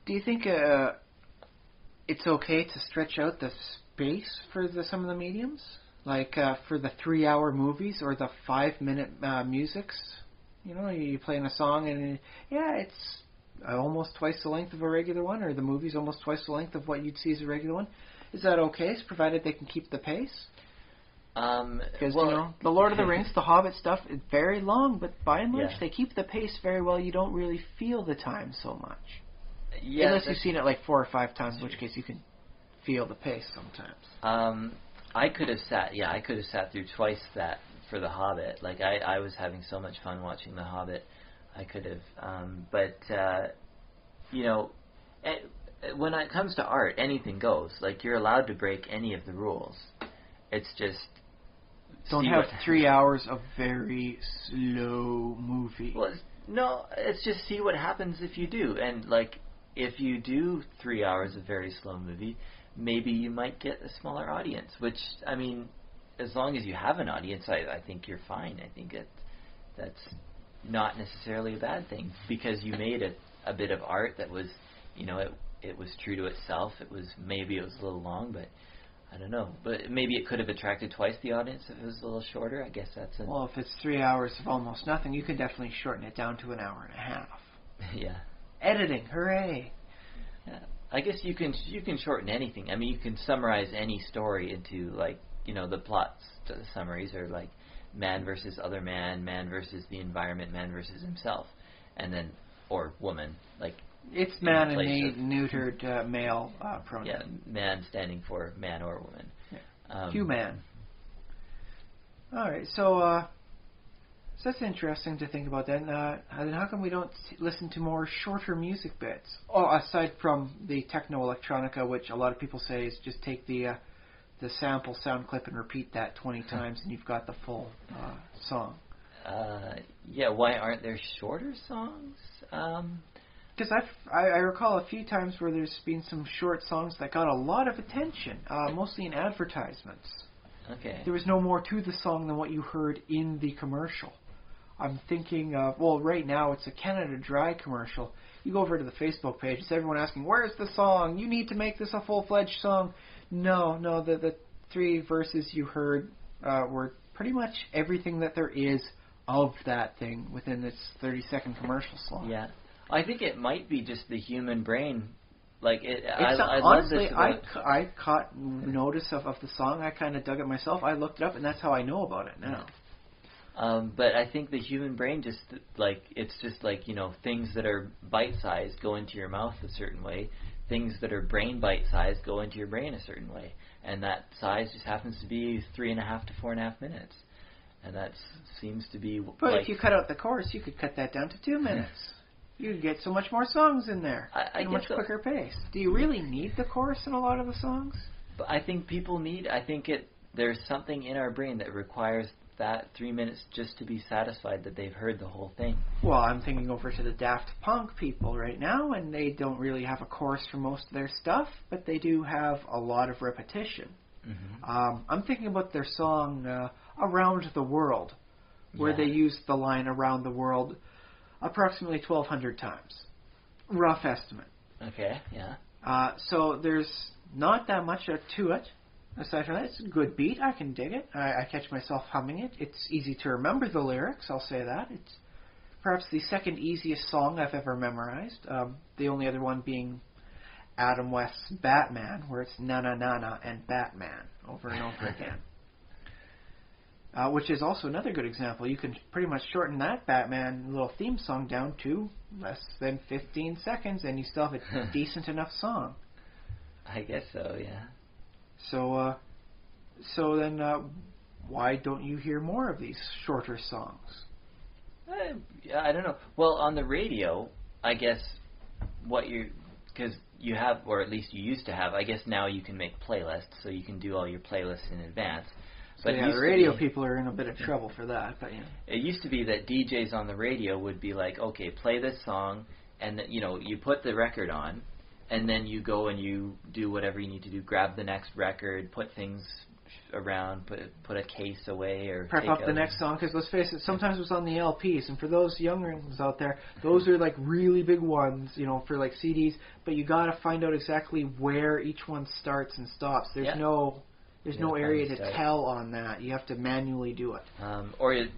Do you think it's okay to stretch out the space for some of the mediums? Like for the 3-hour movies or the 5-minute musics? You play in a song and it's almost twice the length of a regular one, or the movie's almost twice the length of what you'd see as a regular one. Is that okay, provided they can keep the pace? Because, Well, the Lord of the Rings, the Hobbit stuff is very long, but by and large, Yeah. they keep the pace very well. You don't really feel the time so much. yeah, Unless you've seen it like 4 or 5 times, in which case you can feel the pace sometimes. I could have sat through twice that for The Hobbit. Like, I was having so much fun watching The Hobbit. I could have, but when it comes to art, anything goes. Like, you're allowed to break any of the rules. It's just Don't have 3 hours of very slow movie. Well, it's just see what happens if you do. And, like, if you do 3 hours of very slow movie, maybe you might get a smaller audience. Which, I mean, as long as you have an audience, I think you're fine. I think that's not necessarily a bad thing, because you made a bit of art that was, it was true to itself. Maybe it was a little long, but I don't know. But maybe it could have attracted twice the audience if it was a little shorter. I guess that's Well, if it's 3 hours of almost nothing, you could definitely shorten it down to an hour and a half. Yeah. Editing, hooray! Yeah. I guess you can shorten anything. I mean, you can summarize any story into, like, the plots. The summaries are like man versus other man, man versus the environment, man versus himself, and then or woman, like. It's man and neutered male pronoun. Yeah, man standing for man or woman. Yeah. Human. All right, so that's interesting to think about. Then how come we don't listen to more shorter music bits? Oh, aside from the techno-electronica, which a lot of people say is just take the sample sound clip and repeat that 20 times, and you've got the full song. Yeah, why aren't there shorter songs? Because I recall a few times where there's been some short songs that got a lot of attention, mostly in advertisements. Okay. There was no more to the song than what you heard in the commercial. I'm thinking of, right now it's a Canada Dry commercial. You go over to the Facebook page, it's everyone asking, where's the song? You need to make this a full-fledged song. No, the 3 verses you heard were pretty much everything that there is of that thing within this 30-second commercial slot. Yeah. I think it might be just the human brain. Like honestly, I caught notice of the song. I kind of dug it myself. I looked it up, and that's how I know about it now. But I think the human brain just it's just things that are bite-sized go into your mouth a certain way. Things that are brain bite-sized go into your brain a certain way, and that size just happens to be 3.5 to 4.5 minutes, and that seems to be. But if you cut out the chorus, you could cut that down to 2 minutes. You could get so much more songs in there at a much quicker pace. Do you really need the chorus in a lot of the songs? But I think people need. There's something in our brain that requires that 3 minutes just to be satisfied that they've heard the whole thing. Well, I'm thinking over to the Daft Punk people right now, and they don't really have a chorus for most of their stuff, but they do have a lot of repetition. Mm-hmm. I'm thinking about their song Around the World, where they use the line around the world approximately 1,200 times. Rough estimate. Okay, yeah. So there's not that much to it. Aside from that, it's a good beat. I can dig it. I catch myself humming it. It's easy to remember the lyrics, I'll say that. It's perhaps the second easiest song I've ever memorized. The only other one being Adam West's Batman, where it's na-na-na-na and Batman over and over again. Which is also another good example. You can pretty much shorten that Batman little theme song down to less than 15 seconds, and you still have a decent enough song. I guess so, yeah. So then, why don't you hear more of these shorter songs? I don't know. Well, on the radio, I guess because you have, or at least you used to have, I guess now you can make playlists, so you can do all your playlists in advance. But the radio people are in a bit of trouble for that. But it used to be that DJs on the radio would be like, okay, play this song, and you put the record on, and then you go and you do whatever you need to do, grab the next record, put things around, put a case away, or prep up the next song, because let's face it, sometimes it was on the LPs, and for those younger ones out there, those are like really big ones, for like CDs, but you got to find out exactly where each one starts and stops. There's no area to tell on that. You have to manually do it. Or in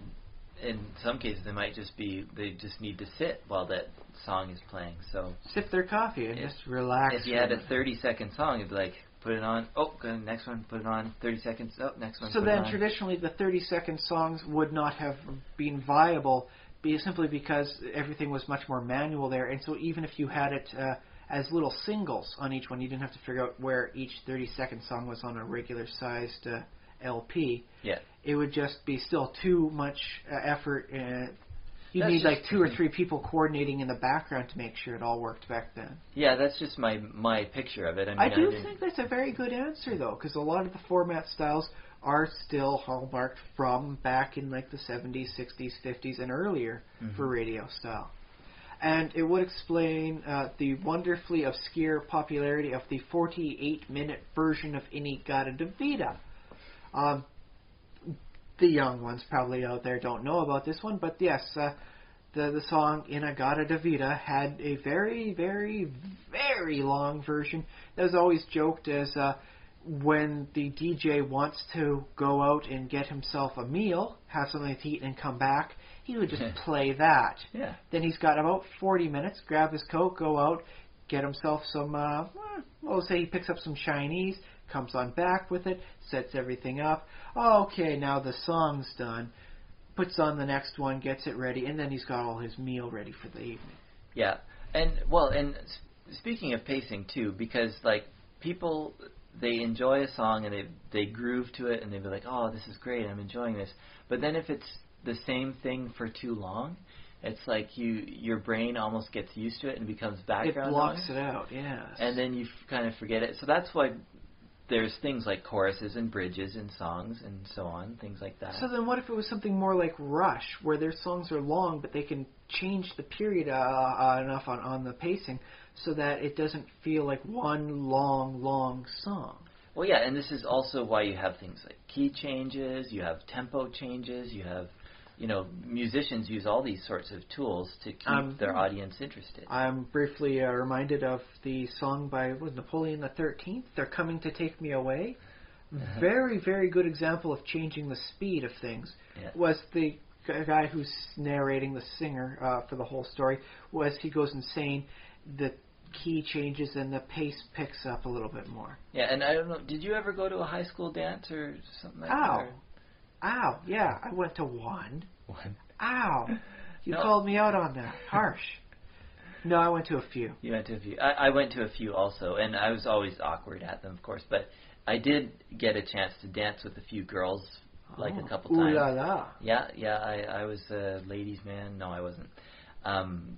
some cases, they just need to sit while that song is playing. So sip their coffee and just relax. If you had a 30-second song, it'd be like, put it on. Oh, go to the next one, put it on. 30 seconds. Oh, next one. So put then it on. traditionally the 30-second songs would not have been viable simply because everything was much more manual there. And so even if you had it as little singles on each one, you didn't have to figure out where each 30-second song was on a regular-sized LP. Yeah. It would just be still too much effort. You That's need like just- 2 or 3 people coordinating in the background to make sure it all worked back then. Yeah, that's just my picture of it. I mean, I do didn't- think that's a very good answer, though, because a lot of the format styles are still hallmarked from back in like the 70s, 60s, 50s, and earlier for radio style. And it would explain the wonderfully obscure popularity of the 48-minute version of In-A-Gadda-Da-Vida. The young ones probably out there don't know about this one, but yes, the song In-A-Gadda-Da-Vida had a very, very, very long version that was always joked as when the DJ wants to go out and get himself a meal, have something to eat, and come back, he would just play that. Yeah. Then he's got about 40 minutes, grab his coat, go out, get himself some, we'll say he picks up some Chinese, comes on back with it, sets everything up. Okay, now the song's done. Puts on the next one, gets it ready, and then he's got all his meal ready for the evening. Yeah, and speaking of pacing too, because like people, they enjoy a song and they groove to it and they be like, oh, this is great, I'm enjoying this. But then if it's the same thing for too long, it's like your brain almost gets used to it and becomes background It blocks noise. it out, yes. And then you kind of forget it. So that's why there's things like choruses and bridges in songs and so on, things like that. So then what if it was something more like Rush, where their songs are long, but they can change the period enough on the pacing so that it doesn't feel like one long song? Well, yeah, and this is also why you have things like key changes, you have tempo changes, you have, musicians use all these sorts of tools to keep their audience interested. I'm briefly reminded of the song by Napoleon the 13th, They're Coming to Take Me Away. Very, very good example of changing the speed of things. Yeah. Was the guy who's narrating, the singer for the whole story, was he goes insane, the key changes and the pace picks up a little bit more. Yeah, and I don't know, did you ever go to a high school dance or something like that? Ow. Ow, yeah, I went to one. One. Ow. You No. called me out on that. Harsh. No, I went to a few. You went to a few. I went to a few also, and I was always awkward at them, of course, but I did get a chance to dance with a few girls, like a couple Ooh times. la la. Yeah, I was a ladies' man. No, I wasn't.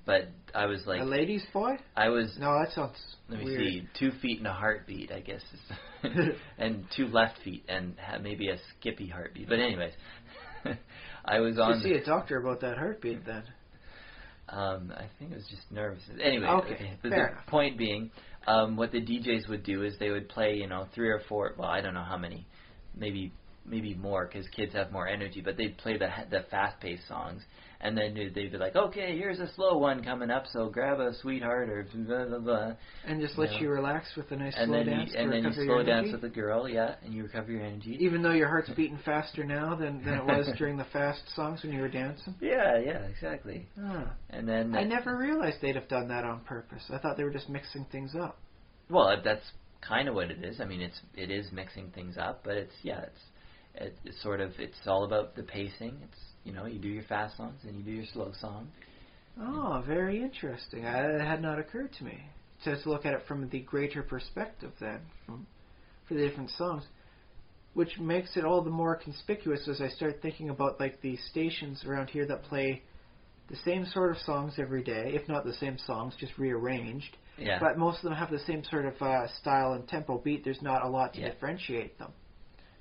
But I was like... A ladies' boy? I was... No, that sounds Let me weird. see. 2 feet and a heartbeat, I guess. And 2 left feet and maybe a skippy heartbeat. But anyways, I was You on... see a doctor about that heartbeat then. I think it was just nervous. Anyway, Okay, But fair the enough. point being, what the DJs would do is they would play, 3 or 4. Well, I don't know how many, maybe more because kids have more energy. But they'd play the fast-paced songs, and then they'd be like, okay, here's a slow one coming up, so grab a sweetheart or blah blah blah. And just let you relax with a nice And slow then dance and to then you recover slow your dance energy. with the girl, yeah, and you recover your energy. Even though your heart's beating faster now than it was during the fast songs when you were dancing? Yeah, exactly. Ah. And then I never realized they'd have done that on purpose. I thought they were just mixing things up. Well, that's kind of what it is. I mean, it is mixing things up, but it's sort of, it's all about the pacing. It's, you do your fast songs and you do your slow song. Oh, very interesting. It had not occurred to me to look at it from the greater perspective then, for the different songs, which makes it all the more conspicuous as I start thinking about like the stations around here that play the same sort of songs every day, if not the same songs, just rearranged. Yeah. But most of them have the same sort of style and tempo beat. There's not a lot to differentiate them.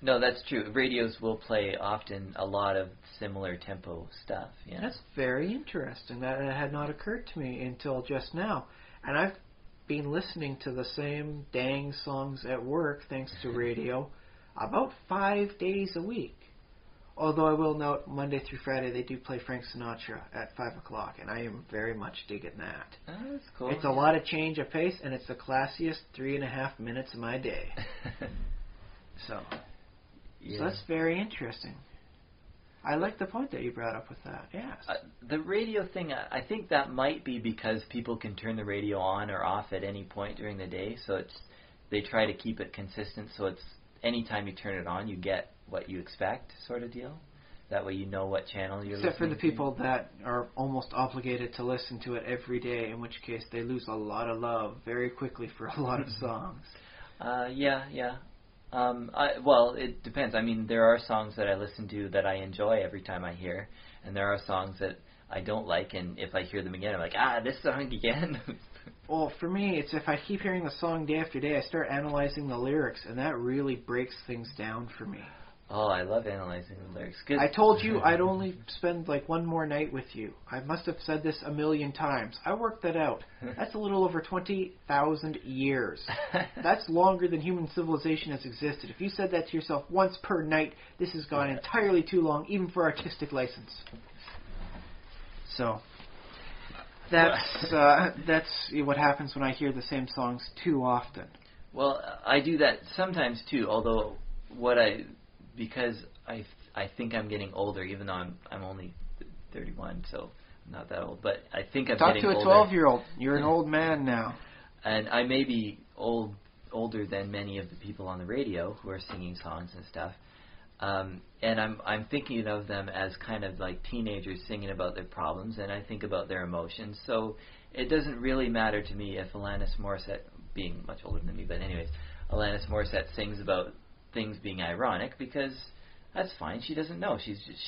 No, that's true. Radios will play often a lot of similar tempo stuff. Yeah. That's very interesting. That had not occurred to me until just now. And I've been listening to the same dang songs at work, thanks to radio, about 5 days a week. Although I will note, Monday through Friday they do play Frank Sinatra at 5 o'clock, and I am very much digging that. Oh, that's cool. It's a lot of change of pace, and it's the classiest 3.5 minutes of my day. So that's very interesting. I like the point that you brought up with that, yes. The radio thing, I think that might be because people can turn the radio on or off at any point during the day, so they try to keep it consistent, so it's anytime you turn it on, you get what you expect, sort of deal. That way you know what channel you're Except for listening the people that are almost obligated to listen to it every day, in which case they lose a lot of love very quickly for a lot of songs. Yeah. Well, it depends. I mean, there are songs that I listen to that I enjoy every time I hear, and there are songs that I don't like, and if I hear them again, I'm like, this song again. Well, for me, it's if I keep hearing the song day after day, I start analyzing the lyrics, and that really breaks things down for me. Oh, I love analyzing the lyrics. I told you I'd only spend like one more night with you. I must have said this a million times. I worked that out. That's a little over 20,000 years. That's longer than human civilization has existed. If you said that to yourself once per night, this has gone entirely too long, even for artistic license. So, that's what happens when I hear the same songs too often. Well, I do that sometimes too, although because I think I'm getting older, even though I'm only 31, so I'm not that old. But I think I'm getting older. Talk to a 12-year-old. You're an old man now. And I may be older than many of the people on the radio who are singing songs and stuff. And I'm thinking of them as kind of like teenagers singing about their problems, and I think about their emotions. So it doesn't really matter to me if Alanis Morissette, being much older than me, but anyways, Alanis Morissette sings about things being ironic, because that's fine. She doesn't know.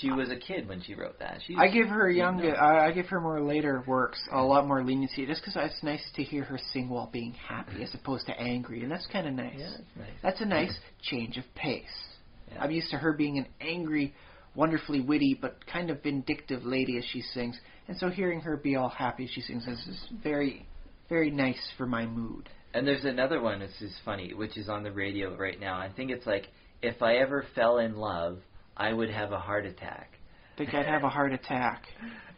She was a kid when she wrote that. I give her more later works a lot more leniency, just because it's nice to hear her sing while being happy as opposed to angry, and that's kind of nice. Yeah, that's nice. That's a nice change of pace. Yeah. I'm used to her being an angry, wonderfully witty, but kind of vindictive lady as she sings, and so hearing her be all happy as she sings is very, very nice for my mood. And there's another one that's just funny, which is on the radio right now. I think it's like, if I ever fell in love, I would have a heart attack. I think I'd have a heart attack.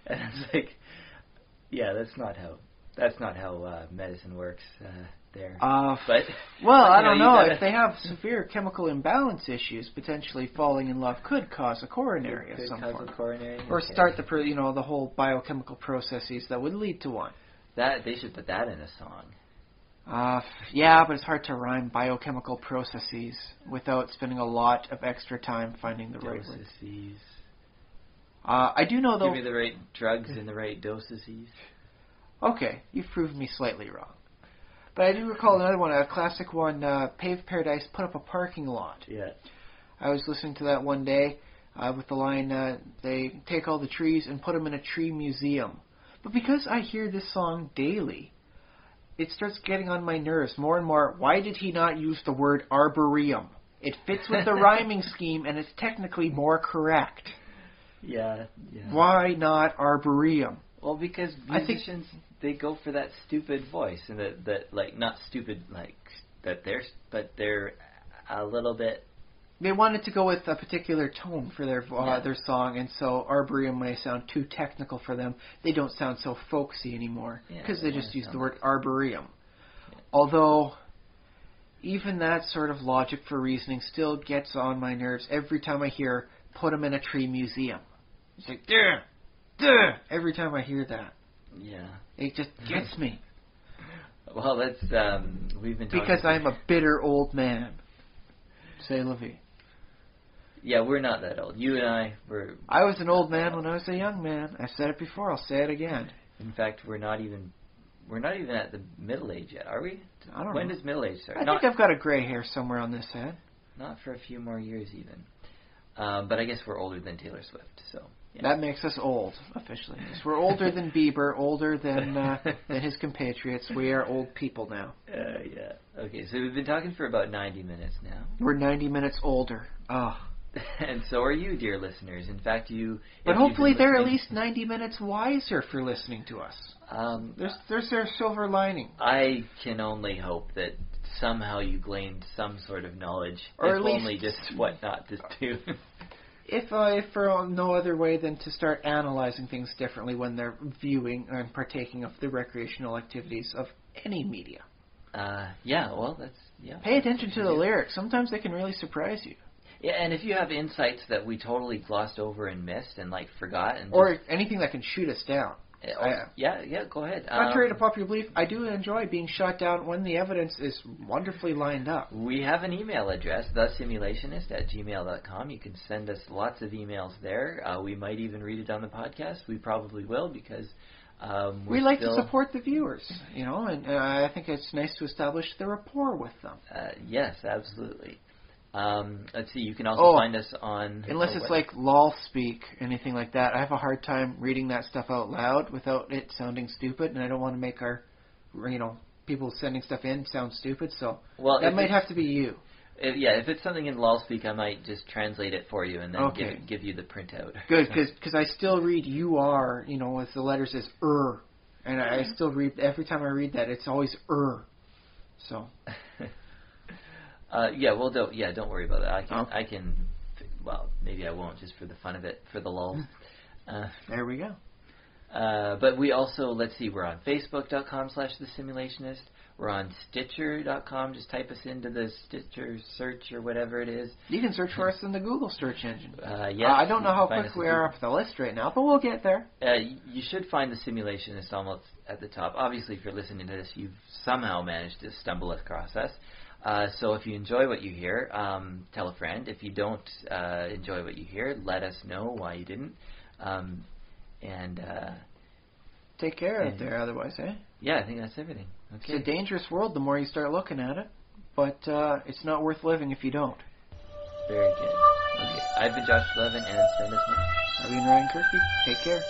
And it's like, yeah, that's not how medicine works there. But well, I don't know. If they have severe chemical imbalance issues, potentially falling in love could cause a coronary of some form, or start the whole biochemical processes that would lead to one. That they should put that in a song. Yeah, but it's hard to rhyme biochemical processes without spending a lot of extra time finding the right word. I do know, though... Give me the right drugs in the right doses. Okay, you've proved me slightly wrong. But I do recall another one, a classic one, Paved Paradise put up a parking lot. Yeah. I was listening to that one day with the line, they take all the trees and put them in a tree museum. But because I hear this song daily, it starts getting on my nerves more and more. Why did he not use the word arboretum? It fits with the rhyming scheme, and it's technically more correct. Yeah. Why not arboretum? Well, because musicians, they go for that stupid voice, and that like, not stupid, like, but they're a little bit... They wanted to go with a particular tone for their song, and so arboretum may sound too technical for them. They don't sound so folksy anymore, because they just use the word arboretum. Yeah. Although, even that sort of logic for reasoning still gets on my nerves every time I hear, put them in a tree museum. It's like, duh, every time I hear that. Yeah. It just gets me. Well, that's, we've been talking... Because I'm a bitter old man. C'est la vie. Yeah, we're not that old. You and I were... I was an old man when I was a young man. I said it before. I'll say it again. In fact, we're not even at the middle age yet, are we? I don't know. When does middle age start? I think I've got a gray hair somewhere on this head. Not for a few more years, even. But I guess we're older than Taylor Swift, so... Yeah. That makes us old, officially. We're older than Bieber, older than his compatriots. We are old people now. Yeah. Okay, so we've been talking for about 90 minutes now. We're 90 minutes older. Oh. And so are you, dear listeners. In fact, But hopefully they're at least 90 minutes wiser for listening to us. There's their silver lining. I can only hope that somehow you gleaned some sort of knowledge, or if at least only just what not to do. If for no other way than to start analyzing things differently when they're viewing and partaking of the recreational activities of any media. Pay attention to the lyrics. Sometimes they can really surprise you. Yeah, and if you have insights that we totally glossed over and missed and, like, forgot... Or anything that can shoot us down. Yeah, go ahead. Contrary to popular belief, I do enjoy being shot down when the evidence is wonderfully lined up. We have an email address, thesimulationist@gmail.com. You can send us lots of emails there. We might even read it on the podcast. We probably will because we like to support the viewers, and I think it's nice to establish the rapport with them. Yes, absolutely. Let's see, you can also find us on... Unless it's like lol speak, anything like that. I have a hard time reading that stuff out loud without it sounding stupid, and I don't want to make our, people sending stuff in sound stupid, so that might have to be you. If it's something in lol speak, I might just translate it for you and then give you the printout. Good, because I still read you are, with the letters as and I still read, every time I read that, it's always so... don't worry about that. I can, maybe I won't, just for the fun of it, for the lulz. There we go. But we also, let's see, we're on Facebook.com/TheSimulationist. We're on Stitcher.com. Just type us into the Stitcher search or whatever it is. You can search for us in the Google search engine. Yes. I don't know how quick we are up the list right now, but we'll get there. You should find The Simulationist almost at the top. Obviously, if you're listening to this, you've somehow managed to stumble across us. So if you enjoy what you hear, tell a friend. If you don't enjoy what you hear, let us know why you didn't. Take care out there otherwise, eh? Yeah, I think that's everything. Okay. It's a dangerous world the more you start looking at it, but it's not worth living if you don't. Very good. Okay, I've been Josh Levin and Sven Isman. I've been Ryan Kirky. Take care.